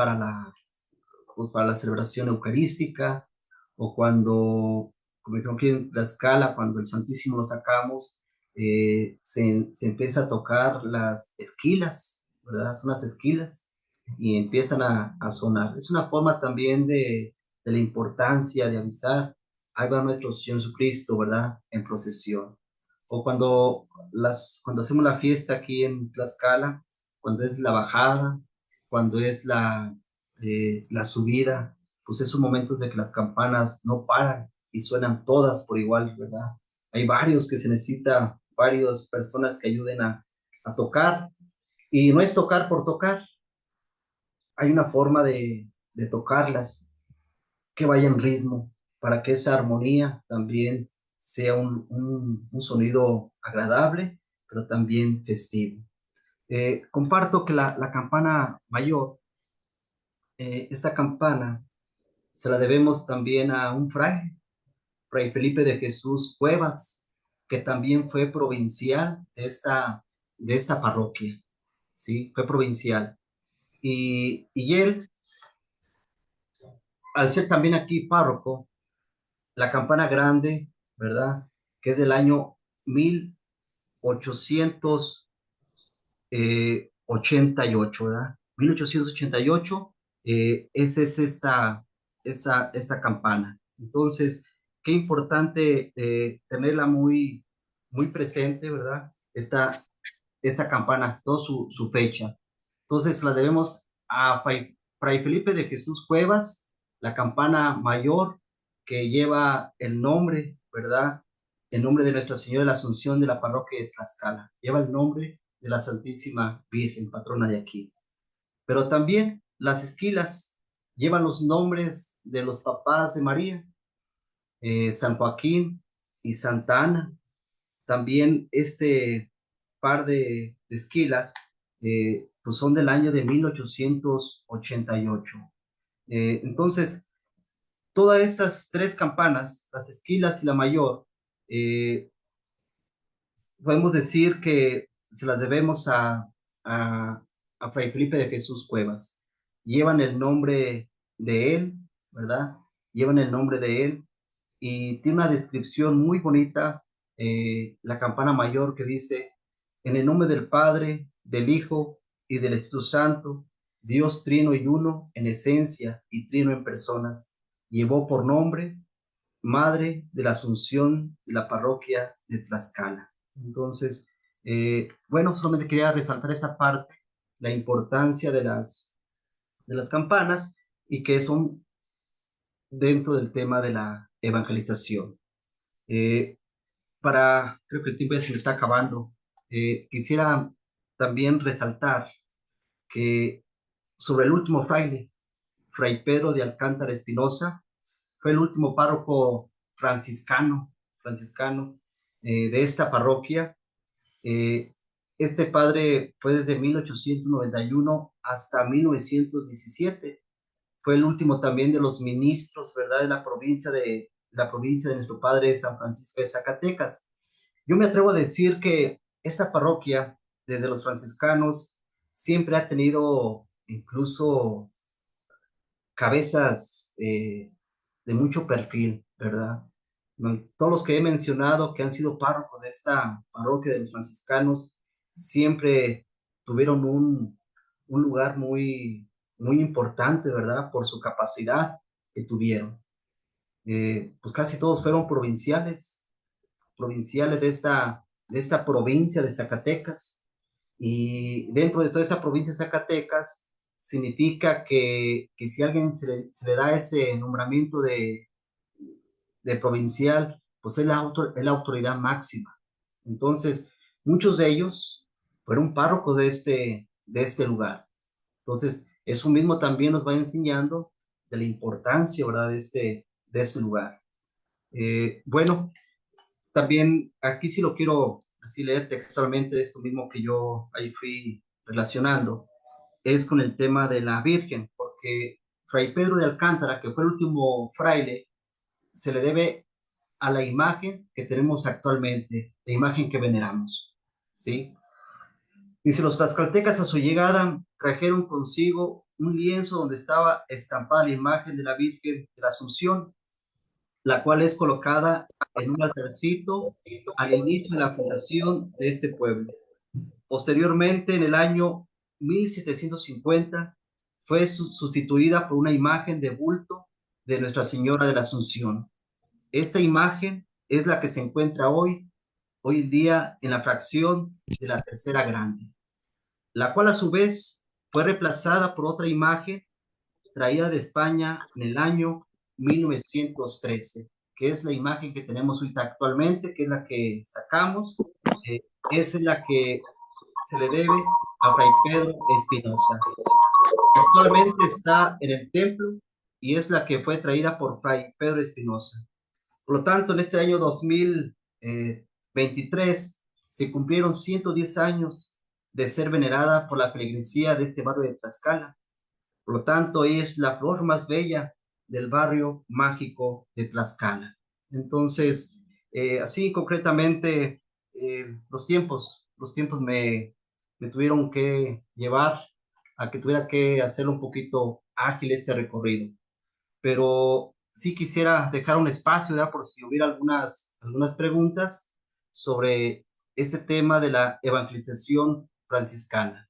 pues, para la celebración eucarística o cuando, como ejemplo aquí en Tlaxcala, cuando el Santísimo lo sacamos, se empieza a tocar las esquilas, ¿verdad? Son las esquilas y empiezan a sonar. Es una forma también de la importancia de avisar, ahí va nuestro Señor Jesucristo, ¿verdad? En procesión. O cuando hacemos la fiesta aquí en Tlaxcala, cuando es la bajada, cuando es la subida, pues esos momentos de que las campanas no paran y suenan todas por igual, ¿verdad? Hay varios que se necesita, varias personas que ayuden a tocar, y no es tocar por tocar, hay una forma de tocarlas que vaya en ritmo, para que esa armonía también sea un sonido agradable pero también festivo. Comparto que la campana mayor, esta campana, se la debemos también a un fray, Fray Felipe de Jesús Cuevas, que también fue provincial de esta parroquia, ¿sí? Fue provincial. Y él, al ser también aquí párroco, la campana grande, ¿verdad? Que es del año 1888, ¿verdad? 1888, esa es esta campana. Entonces, qué importante tenerla muy presente, ¿verdad? Esta campana, toda su fecha. Entonces, la debemos a Fray Felipe de Jesús Cuevas, la campana mayor que lleva el nombre, ¿verdad? El nombre de Nuestra Señora de la Asunción de la parroquia de Tlaxcala. Lleva el nombre de la Santísima Virgen, patrona de aquí. Pero también las esquilas llevan los nombres de los papás de María, San Joaquín y Santa Ana. También este par de esquilas pues son del año de 1888. Entonces, todas estas tres campanas, las esquilas y la mayor, eh, podemos decir que se las debemos a Fray Felipe de Jesús Cuevas. Llevan el nombre de él, ¿verdad? Llevan el nombre de él y tiene una descripción muy bonita, la campana mayor que dice, en el nombre del Padre, del Hijo y del Espíritu Santo, Dios trino y uno en esencia y trino en personas, llevó por nombre Madre de la Asunción de la parroquia de Tlaxcala. Entonces, bueno, solamente quería resaltar esta parte, la importancia de las campanas y que son dentro del tema de la evangelización. Eh, Creo que el tiempo ya se me está acabando, quisiera también resaltar que sobre el último fraile, Fray Pedro de Alcántara Espinosa, fue el último párroco franciscano de esta parroquia. Este padre fue desde 1891 hasta 1917. Fue el último también de los ministros, ¿verdad? De la provincia de nuestro padre San Francisco de Zacatecas. Yo me atrevo a decir que esta parroquia, desde los franciscanos, siempre ha tenido incluso cabezas de mucho perfil, ¿verdad? Todos los que he mencionado que han sido párrocos de esta parroquia de los franciscanos siempre tuvieron un lugar muy importante, ¿verdad? Por su capacidad que tuvieron. Pues casi todos fueron provinciales de esta provincia de Zacatecas. Y dentro de toda esta provincia de Zacatecas, significa que si a alguien se le da ese nombramiento de provincial, pues es es la autoridad máxima. Entonces, muchos de ellos fueron párrocos de este lugar. Entonces, eso mismo también nos va enseñando de la importancia, ¿verdad?, de este lugar. Bueno, también aquí sí lo quiero así leer textualmente, esto mismo que yo ahí fui relacionando, es con el tema de la Virgen, porque Fray Pedro de Alcántara, que fue el último fraile, se le debe a la imagen que tenemos actualmente, la imagen que veneramos, ¿sí? Dice, los tlaxcaltecas a su llegada trajeron consigo un lienzo donde estaba estampada la imagen de la Virgen de la Asunción, la cual es colocada en un altarcito al inicio de la fundación de este pueblo. Posteriormente, en el año 1750, fue sustituida por una imagen de bulto de Nuestra Señora de la Asunción. Esta imagen es la que se encuentra hoy en día en la fracción de la Tercera Grande, la cual a su vez fue reemplazada por otra imagen traída de España en el año 1913, que es la imagen que tenemos ahorita actualmente, que es la que sacamos, es la que se le debe a Fray Pedro Espinosa. Actualmente está en el templo y es la que fue traída por Fray Pedro Espinosa. Por lo tanto, en este año 2023 se cumplieron 110 años de ser venerada por la feligresía de este barrio de Tlaxcala. Por lo tanto, es la flor más bella del barrio mágico de Tlaxcala. Entonces, así concretamente, los tiempos me tuvieron que llevar a que tuviera que hacer un poquito ágil este recorrido. Pero sí quisiera dejar un espacio, ¿verdad? Por si hubiera algunas preguntas sobre este tema de la evangelización franciscana.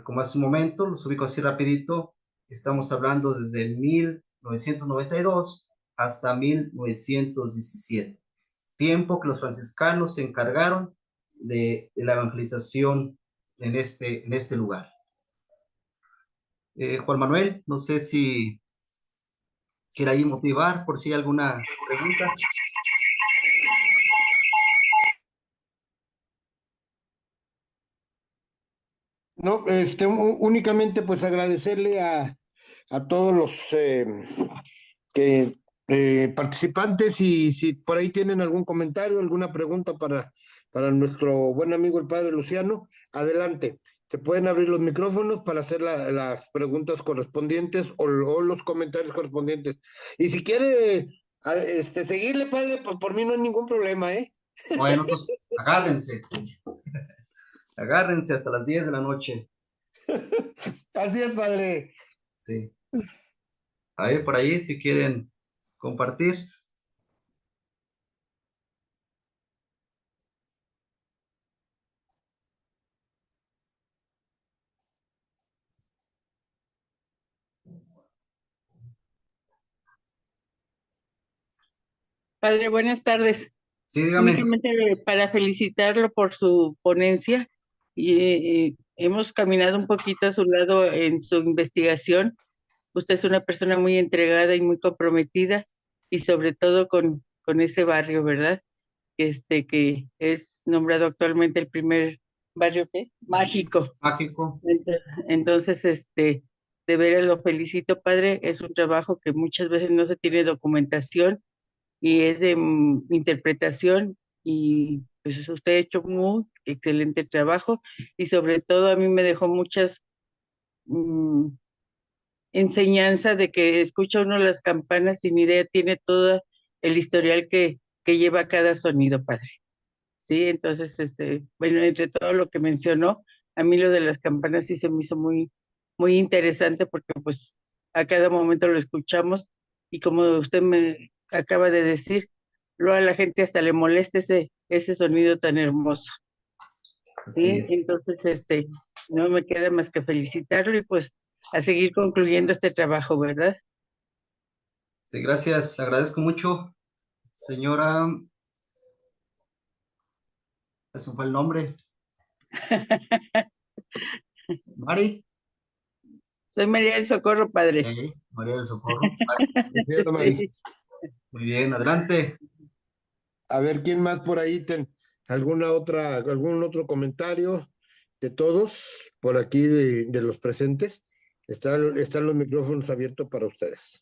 Como hace un momento, los ubico así rapidito, estamos hablando desde el 1992 hasta 1917, tiempo que los franciscanos se encargaron de la evangelización en este lugar. Juan Manuel, no sé si quiere ahí motivar por si hay alguna pregunta. No, únicamente pues agradecerle a todos los que, participantes y si por ahí tienen algún comentario, alguna pregunta para nuestro buen amigo el padre Luciano, adelante. Se pueden abrir los micrófonos para hacer las preguntas correspondientes o los comentarios correspondientes. Y si quiere seguirle, padre, pues por mí no hay ningún problema, ¿eh? Bueno, entonces agárrense hasta las 10 de la noche. Así es, padre. Sí. A ver, por ahí, si quieren compartir. Padre, buenas tardes. Sí, dígame. Únicamente para felicitarlo por su ponencia. Y, hemos caminado un poquito a su lado en su investigación. Usted es una persona muy entregada y muy comprometida y sobre todo con ese barrio, ¿verdad? Que es nombrado actualmente el primer barrio ¿qué? Mágico. Mágico. Entonces, de veras lo felicito, padre. Es un trabajo que muchas veces no se tiene documentación y es de interpretación y pues usted ha hecho muy excelente trabajo y sobre todo a mí me dejó muchas mm, enseñanzas de que escucha uno las campanas sin idea, tiene todo el historial que lleva cada sonido, padre. Sí, entonces, bueno, entre todo lo que mencionó, a mí lo de las campanas sí se me hizo muy, muy interesante porque pues a cada momento lo escuchamos y como usted me acaba de decir, luego a la gente hasta le molesta ese sonido tan hermoso, Así ¿sí? es. Entonces, no me queda más que felicitarlo y pues a seguir concluyendo este trabajo, ¿verdad? Sí, gracias. Le agradezco mucho, señora. Eso fue el nombre. Mari. Soy María del Socorro, padre. María del Socorro. Prefiero, Mari. Sí. Muy bien, adelante. A ver, ¿quién más por ahí? ¿Algún otro comentario de todos por aquí de los presentes? Están los micrófonos abiertos para ustedes.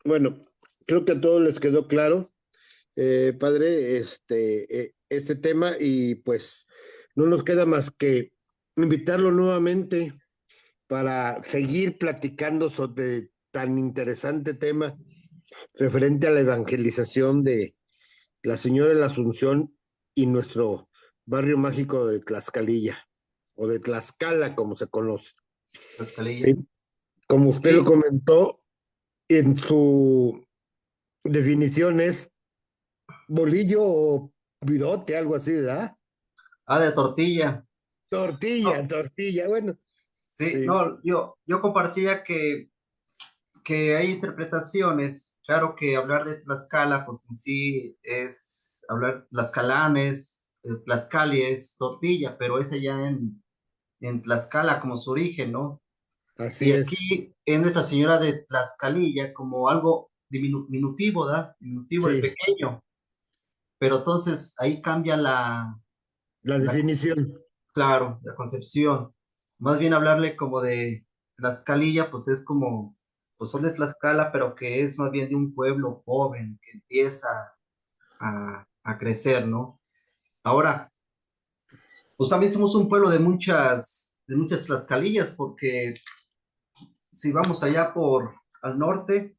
Bueno, creo que a todos les quedó claro, padre, este tema y pues no nos queda más que invitarlo nuevamente para seguir platicando sobre tan interesante tema referente a la evangelización de la Señora de la Asunción y nuestro barrio mágico de Tlaxcalilla o de Tlaxcala, como se conoce. Tlaxcalilla. Sí. Como usted lo Sí. comentó, en su definición es bolillo o virote, algo así, ¿verdad? De tortilla. Tortilla, No, tortilla, bueno, sí, sí, no, yo compartía que hay interpretaciones. Claro que hablar de Tlaxcala, pues en sí es hablar tlaxcalanes, Tlaxcali es tortilla, pero es allá en Tlaxcala como su origen, ¿no? Así Y es. aquí es Nuestra Señora de Tlaxcalilla como algo diminutivo, ¿verdad? Diminutivo de Sí, pequeño, pero entonces ahí cambia la la, definición. claro, la concepción. Más bien hablarle como de Tlaxcalilla, pues es como, pues son de Tlaxcala, pero que es más bien de un pueblo joven que empieza a crecer, ¿no? Ahora, pues también somos un pueblo de muchas Tlaxcalillas, porque si vamos allá por al norte,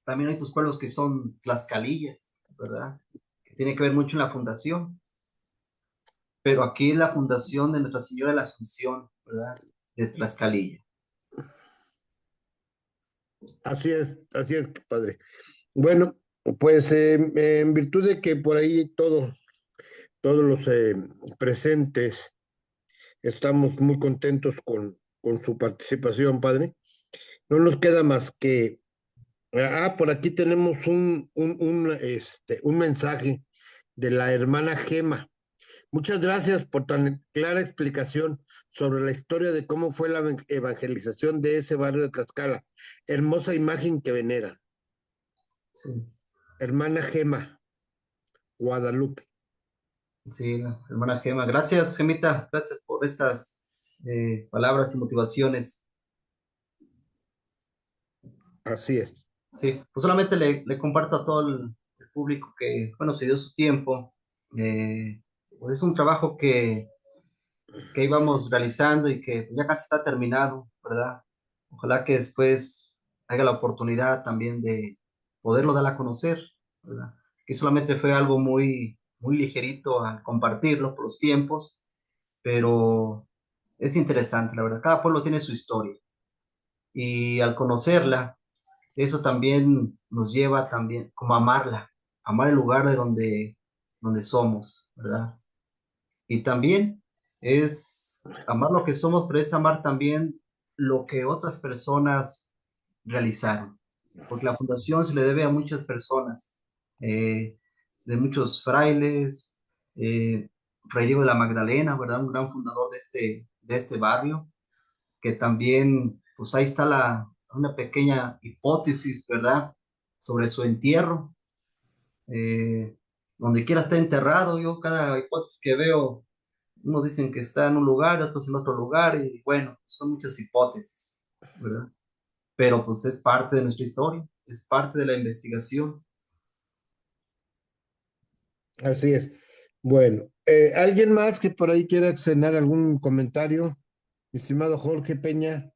también hay tus pueblos que son Tlaxcalillas, ¿verdad? Que tiene que ver mucho en la fundación, pero aquí es la fundación de Nuestra Señora de la Asunción, ¿verdad? De Tlaxcalilla. Así es, padre. Bueno, pues en virtud de que por ahí todos los presentes estamos muy contentos con su participación, padre, no nos queda más que, por aquí tenemos un mensaje de la hermana Gema. Muchas gracias por tan clara explicación sobre la historia de cómo fue la evangelización de ese barrio de Tlaxcala. Hermosa imagen que venera. Sí, Hermana Gema, Guadalupe. sí, la hermana Gema. Gracias, Gemita. Gracias por estas palabras y motivaciones. Así es. Sí, pues solamente le comparto a todo el público que, bueno, se dio su tiempo. Eh, pues es un trabajo que íbamos realizando y que ya casi está terminado, ¿verdad? Ojalá que después haya la oportunidad también de poderlo dar a conocer, ¿verdad? Que solamente fue algo muy ligerito al compartirlo por los tiempos, pero es interesante, la verdad. Cada pueblo tiene su historia y al conocerla, eso también nos lleva también como a amarla, amar el lugar de donde somos, ¿verdad? Y también es amar lo que somos, pero es amar también lo que otras personas realizaron. Porque la fundación se le debe a muchas personas, eh, de muchos frailes, Fray Diego de la Magdalena, ¿verdad? Un gran fundador de este barrio, que también, pues ahí está una pequeña hipótesis, ¿verdad? Sobre su entierro. Eh, Donde quiera está enterrado, yo cada hipótesis que veo unos dicen que está en un lugar, otros en otro lugar, y bueno, son muchas hipótesis, ¿verdad? Pero pues es parte de nuestra historia, es parte de la investigación. Así es. Bueno, ¿alguien más que por ahí quiera cenar algún comentario? Mi estimado Jorge Peña.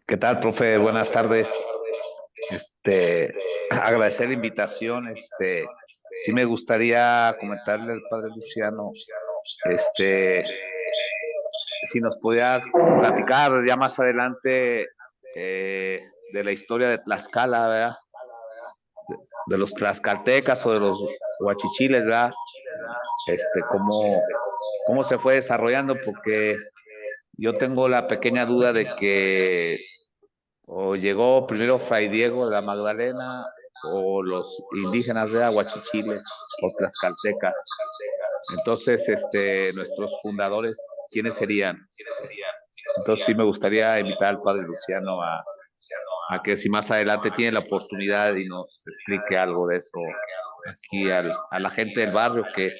¿Qué tal, profe? Buenas tardes. Agradecer la invitación. Sí me gustaría comentarle al padre Luciano, este, si nos podía platicar ya más adelante de la historia de Tlaxcala, ¿verdad? De los tlaxcaltecas o de los huachichiles, ¿verdad? Cómo se fue desarrollando, porque yo tengo la pequeña duda de que o llegó primero Fray Diego de la Magdalena o los indígenas de Aguachichiles o tlaxcaltecas. Entonces, nuestros fundadores, ¿quiénes serían? Entonces sí me gustaría invitar al padre Luciano a que si más adelante tiene la oportunidad y nos explique algo de eso aquí a la gente del barrio, que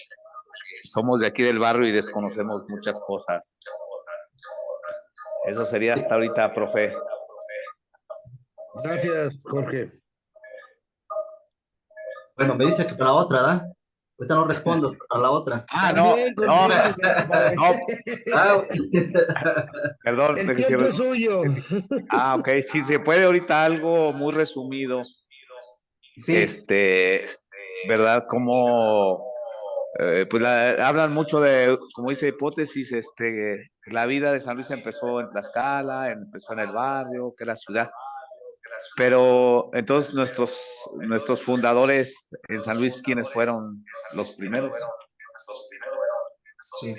somos de aquí del barrio y desconocemos muchas cosas. Eso sería hasta ahorita, profe. Gracias, Jorge. Bueno, me dice que para la otra, ¿da? Ahorita no respondo, pero para la otra. No, También no, contéstesela, padre. no, Ah, perdón. El tiempo es suyo. Ok, si se puede ahorita algo muy resumido, sí, ¿verdad? Como, pues hablan mucho de, como dice hipótesis, la vida de San Luis empezó en Tlaxcala, empezó en el barrio, que es la ciudad, pero entonces nuestros fundadores en San Luis, ¿quiénes fueron los primeros? sí.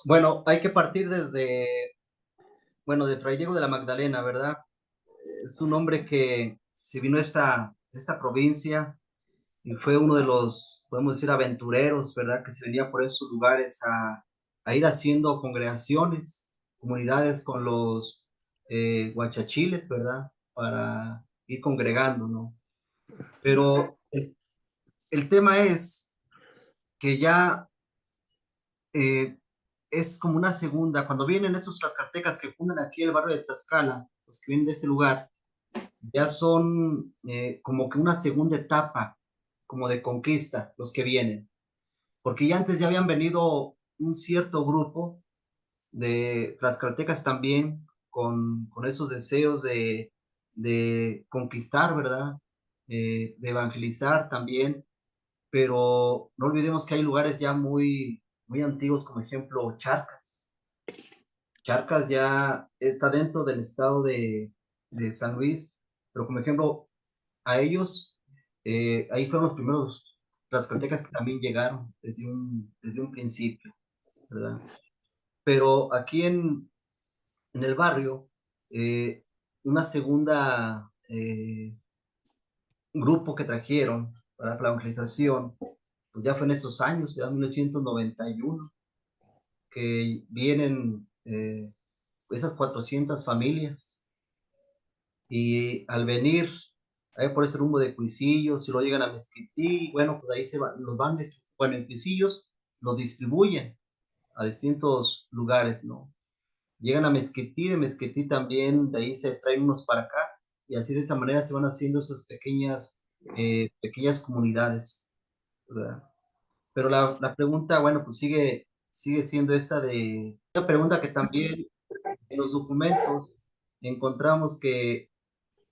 Bueno, hay que partir bueno, de Fray Diego de la Magdalena, ¿verdad? Es un hombre que se vino a esta provincia y fue uno de los, podemos decir, aventureros, ¿verdad? Que se venía por esos lugares a ir haciendo congregaciones, comunidades con los guachachiles, ¿verdad? Para ir congregando, ¿no? Pero el tema es que ya eh, es como una segunda, cuando vienen estos tlaxcaltecas que fundan aquí el barrio de Tlaxcala, los que vienen de este lugar, ya son como que una segunda etapa, como de conquista, los que vienen, porque ya antes ya habían venido un cierto grupo de tlaxcaltecas también, con esos deseos de conquistar, ¿verdad? De evangelizar también, pero no olvidemos que hay lugares ya muy, muy antiguos, como ejemplo Charcas. Charcas ya está dentro del estado de San Luis, pero como ejemplo, a ellos, ahí fueron los primeros tlaxcaltecas que también llegaron desde un principio, ¿verdad? Pero aquí en el barrio, eh, una segunda grupo que trajeron para la evangelización, pues ya fue en estos años, ya en 1991, que vienen esas 400 familias y al venir ahí por ese rumbo de Cuisillos, si lo llegan a Mezquití, bueno, pues ahí los van, bueno, en Cuisillos los distribuyen a distintos lugares, ¿no? Llegan a Mezquití, de Mezquití también, de ahí se traen unos para acá, y así de esta manera se van haciendo esas pequeñas comunidades, ¿verdad? Pero la pregunta, bueno, pues sigue siendo esta de, una pregunta que también en los documentos encontramos que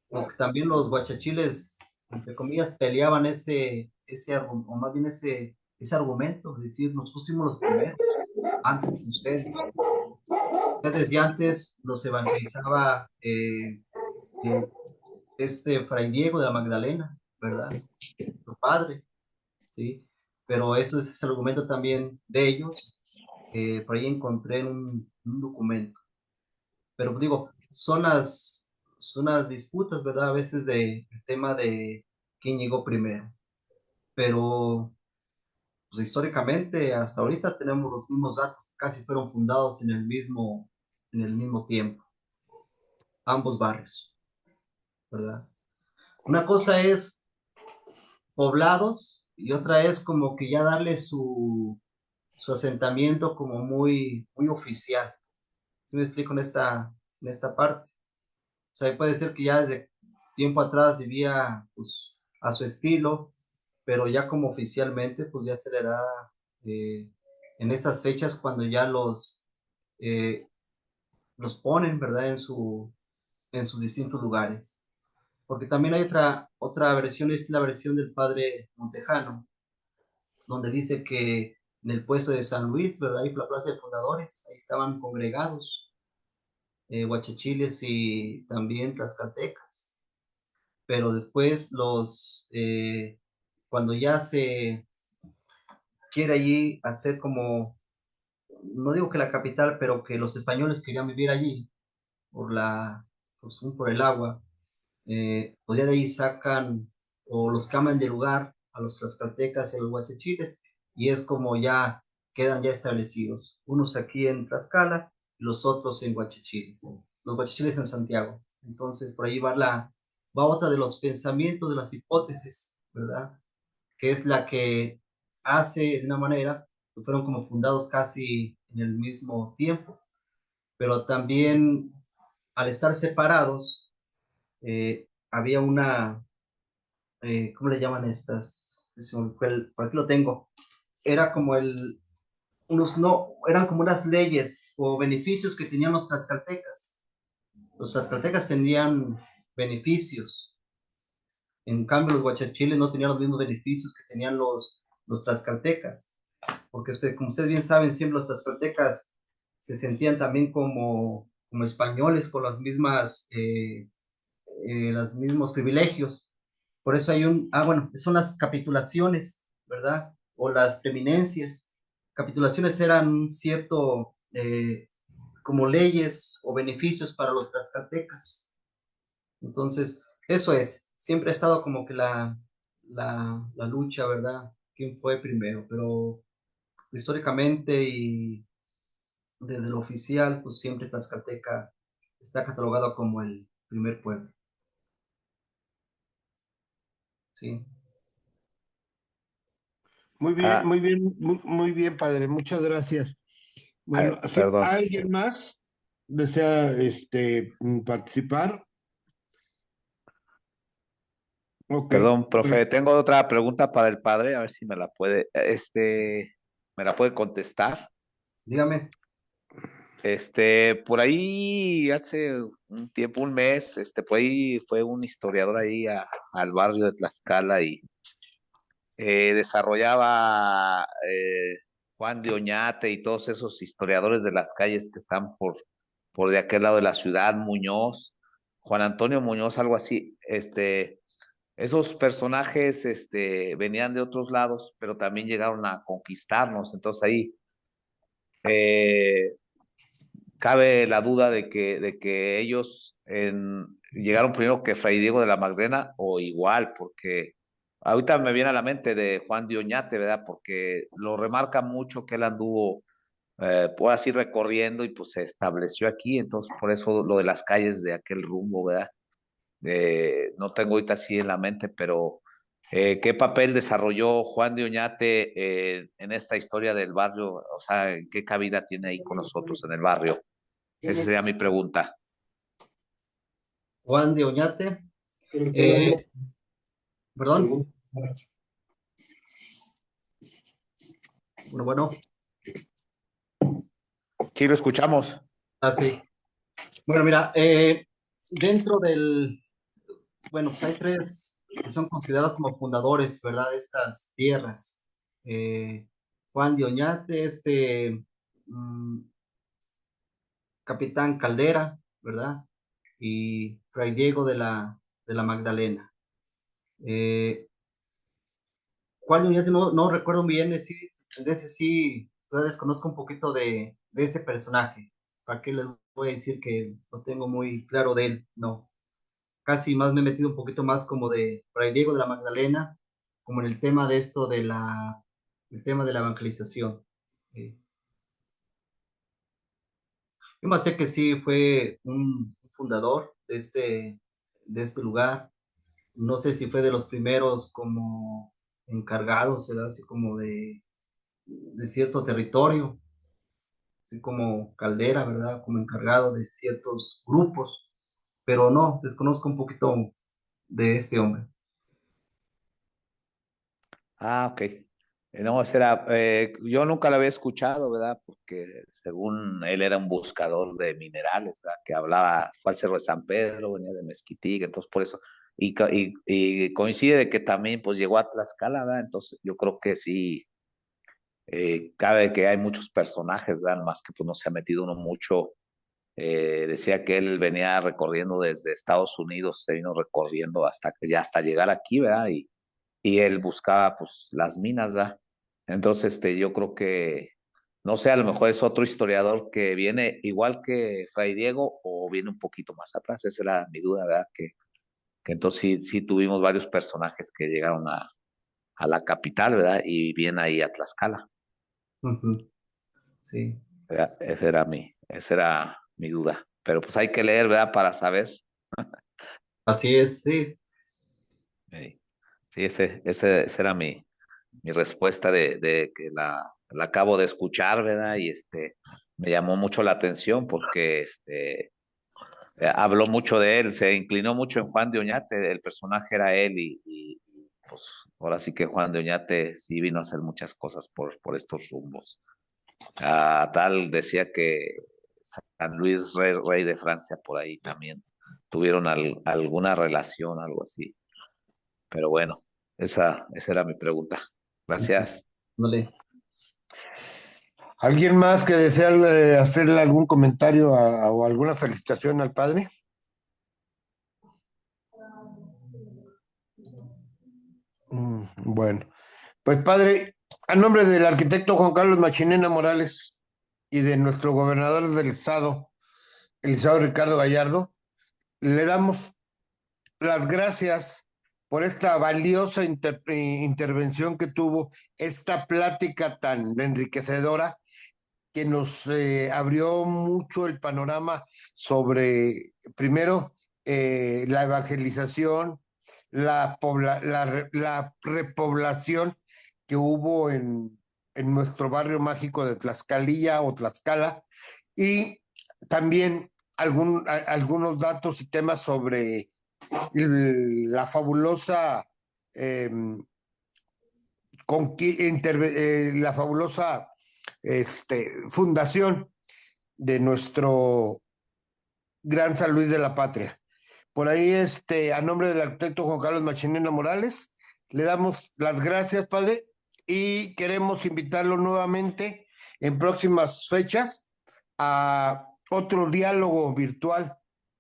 pues también los guachachiles, entre comillas, peleaban o más bien ese argumento, es decir, nosotros fuimos los primeros, antes que ustedes. Ya desde antes los evangelizaba eh, este Fray Diego de la Magdalena, ¿verdad? Su padre, ¿sí? Pero eso es ese argumento también de ellos, que por ahí encontré en un documento. Pero digo, son las disputas, ¿verdad? A veces el tema de quién llegó primero. Pero pues, históricamente, hasta ahorita tenemos los mismos datos, casi fueron fundados en el mismo tiempo, ambos barrios, ¿verdad? Una cosa es poblados y otra es como que ya darle su asentamiento como muy, muy oficial. ¿Sí me explico en esta parte? O sea, puede ser que ya desde tiempo atrás vivía pues, a su estilo, pero ya como oficialmente, pues ya se le da eh, en estas fechas cuando ya eh, los ponen, ¿verdad? En sus distintos lugares. Porque también hay otra versión, es la versión del padre Montejano, donde dice que en el puesto de San Luis, ¿verdad? Y la plaza de fundadores, ahí estaban congregados guachachiles y también tlaxcaltecas. Pero después cuando ya se quiere allí hacer como, no digo que la capital, pero que los españoles querían vivir allí por el agua, pues ya de ahí sacan o los cambian de lugar a los tlaxcaltecas y a los guachachiles, y es como ya quedan ya establecidos, unos aquí en Tlaxcala y los otros en Guachachiles, los guachachiles en Santiago. Entonces por ahí va otra de los pensamientos, de las hipótesis, ¿verdad? Que es la que hace de una manera que fueron como fundados casi en el mismo tiempo, pero también al estar separados, había ¿cómo le llaman estas? Por aquí lo tengo. Era como no, eran como unas leyes o beneficios que tenían los tlaxcaltecas. Los tlaxcaltecas tenían beneficios. En cambio, los guachachiles no tenían los mismos beneficios que tenían los tlaxcaltecas. Porque como ustedes bien saben, siempre los tlaxcaltecas se sentían también como españoles con los mismos privilegios. Por eso bueno, son las capitulaciones, ¿verdad? O las preeminencias. Capitulaciones eran cierto, como leyes o beneficios para los tlaxcaltecas. Entonces, eso siempre ha estado como que la lucha, ¿verdad? ¿Quién fue primero? Pero históricamente y desde lo oficial, pues siempre Tlaxcalteca está catalogado como el primer pueblo, ¿sí? Muy Ah, bien, muy bien, padre. Muchas gracias. Bueno, ¿sí? perdón, ¿Alguien más desea participar? Ok. perdón, profe. Pues, Tengo otra pregunta para el padre, a ver si me la puede contestar. Dígame. Por ahí hace un tiempo, un mes, por ahí fue un historiador ahí al barrio de Tlaxcala y desarrollaba Juan de Oñate y todos esos historiadores de las calles que están por de aquel lado de la ciudad, Muñoz, Juan Antonio Muñoz, algo así. Esos personajes venían de otros lados, pero también llegaron a conquistarnos. Entonces ahí eh, cabe la duda de que ellos llegaron primero que Fray Diego de la Magdalena o igual, porque ahorita me viene a la mente de Juan de Oñate, ¿verdad? Porque lo remarca mucho que él anduvo por así recorriendo y pues se estableció aquí, entonces por eso lo de las calles de aquel rumbo, ¿verdad? No tengo ahorita así en la mente, pero ¿qué papel desarrolló Juan de Oñate en esta historia del barrio? O sea, ¿qué cabida tiene ahí con nosotros en el barrio? Esa sería mi pregunta. Juan de Oñate. Eh, Perdón. Bueno. Sí, lo escuchamos. Sí. Bueno, mira, dentro del, bueno, pues hay tres que son considerados como fundadores, ¿verdad? De estas tierras. Eh, Juan de Oñate, mm, Capitán Caldera, ¿verdad? Y Fray Diego de la Magdalena. Eh, Juan de Oñate no recuerdo bien, de ese sí, todavía desconozco un poquito de este personaje. ¿Para qué les voy a decir que lo tengo muy claro de él? No. Casi más me he metido un poquito más como de Fray Diego de la Magdalena, como en el tema de esto el tema de la evangelización. Eh, yo más sé que sí fue un fundador de este lugar. No sé si fue de los primeros como encargados, ¿verdad? Así como de cierto territorio, así como Caldera, ¿verdad? Como encargado de ciertos grupos, pero no, desconozco un poquito de este hombre. Ah, ok. No, yo nunca lo había escuchado, ¿verdad? Porque según él era un buscador de minerales, ¿verdad? Que hablaba, fue al Cerro de San Pedro, venía de Mezquitic, entonces por eso, y coincide de que también pues llegó a Tlaxcala, ¿verdad? Entonces yo creo que sí, cabe que hay muchos personajes, ¿verdad? Más que pues no se ha metido uno mucho. Decía que él venía recorriendo desde Estados Unidos, se vino recorriendo hasta llegar aquí, ¿verdad? Y él buscaba pues las minas, ¿verdad? Entonces, yo creo que, no sé, a lo mejor es otro historiador que viene igual que Fray Diego o viene un poquito más atrás, esa era mi duda, ¿verdad? Que entonces sí tuvimos varios personajes que llegaron a la capital, ¿verdad? Y vienen ahí a Tlaxcala, Ujú, sí, ¿verdad? Esa era mi duda. Pero pues hay que leer, ¿verdad? Para saber. así es, sí. Eh, Sí, esa era mi respuesta de que la acabo de escuchar, ¿verdad? Y me llamó mucho la atención porque habló mucho de él, se inclinó mucho en Juan de Oñate, el personaje era él pues ahora sí que Juan de Oñate sí vino a hacer muchas cosas por estos rumbos. Tal decía que San Luis, rey de Francia, por ahí también tuvieron alguna relación, algo así. Pero bueno, esa era mi pregunta. Gracias. No le, ¿Alguien más que desea hacerle algún comentario o alguna felicitación al padre? Bueno, pues padre, a nombre del arquitecto Juan Carlos Machinena Morales y de nuestro gobernador del estado, Eliseo Ricardo Gallardo, le damos las gracias por esta valiosa intervención que tuvo, esta plática tan enriquecedora que nos abrió mucho el panorama sobre, primero, la evangelización, la repoblación que hubo en nuestro barrio mágico de Tlaxcalilla o Tlaxcala, y también algunos datos y temas sobre la fabulosa eh, la fabulosa fundación de nuestro gran San Luis de la Patria. Por ahí, a nombre del arquitecto Juan Carlos Machinena Morales, le damos las gracias, padre, y queremos invitarlo nuevamente en próximas fechas a otro diálogo virtual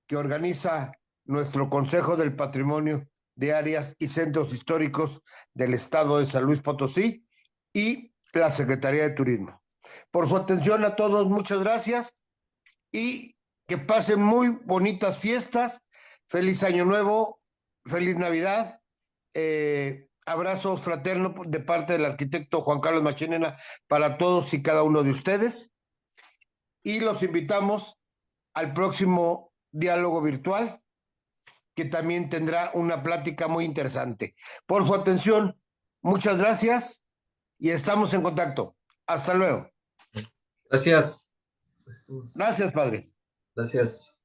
que organiza nuestro Consejo del Patrimonio de Áreas y Centros Históricos del Estado de San Luis Potosí y la Secretaría de Turismo. Por su atención a todos, muchas gracias y que pasen muy bonitas fiestas. Feliz Año Nuevo, feliz Navidad. Abrazos fraternos de parte del arquitecto Juan Carlos Machinena para todos y cada uno de ustedes. Y los invitamos al próximo diálogo virtual, que también tendrá una plática muy interesante. Por su atención, muchas gracias y estamos en contacto. Hasta luego. Gracias. Gracias, padre. Gracias.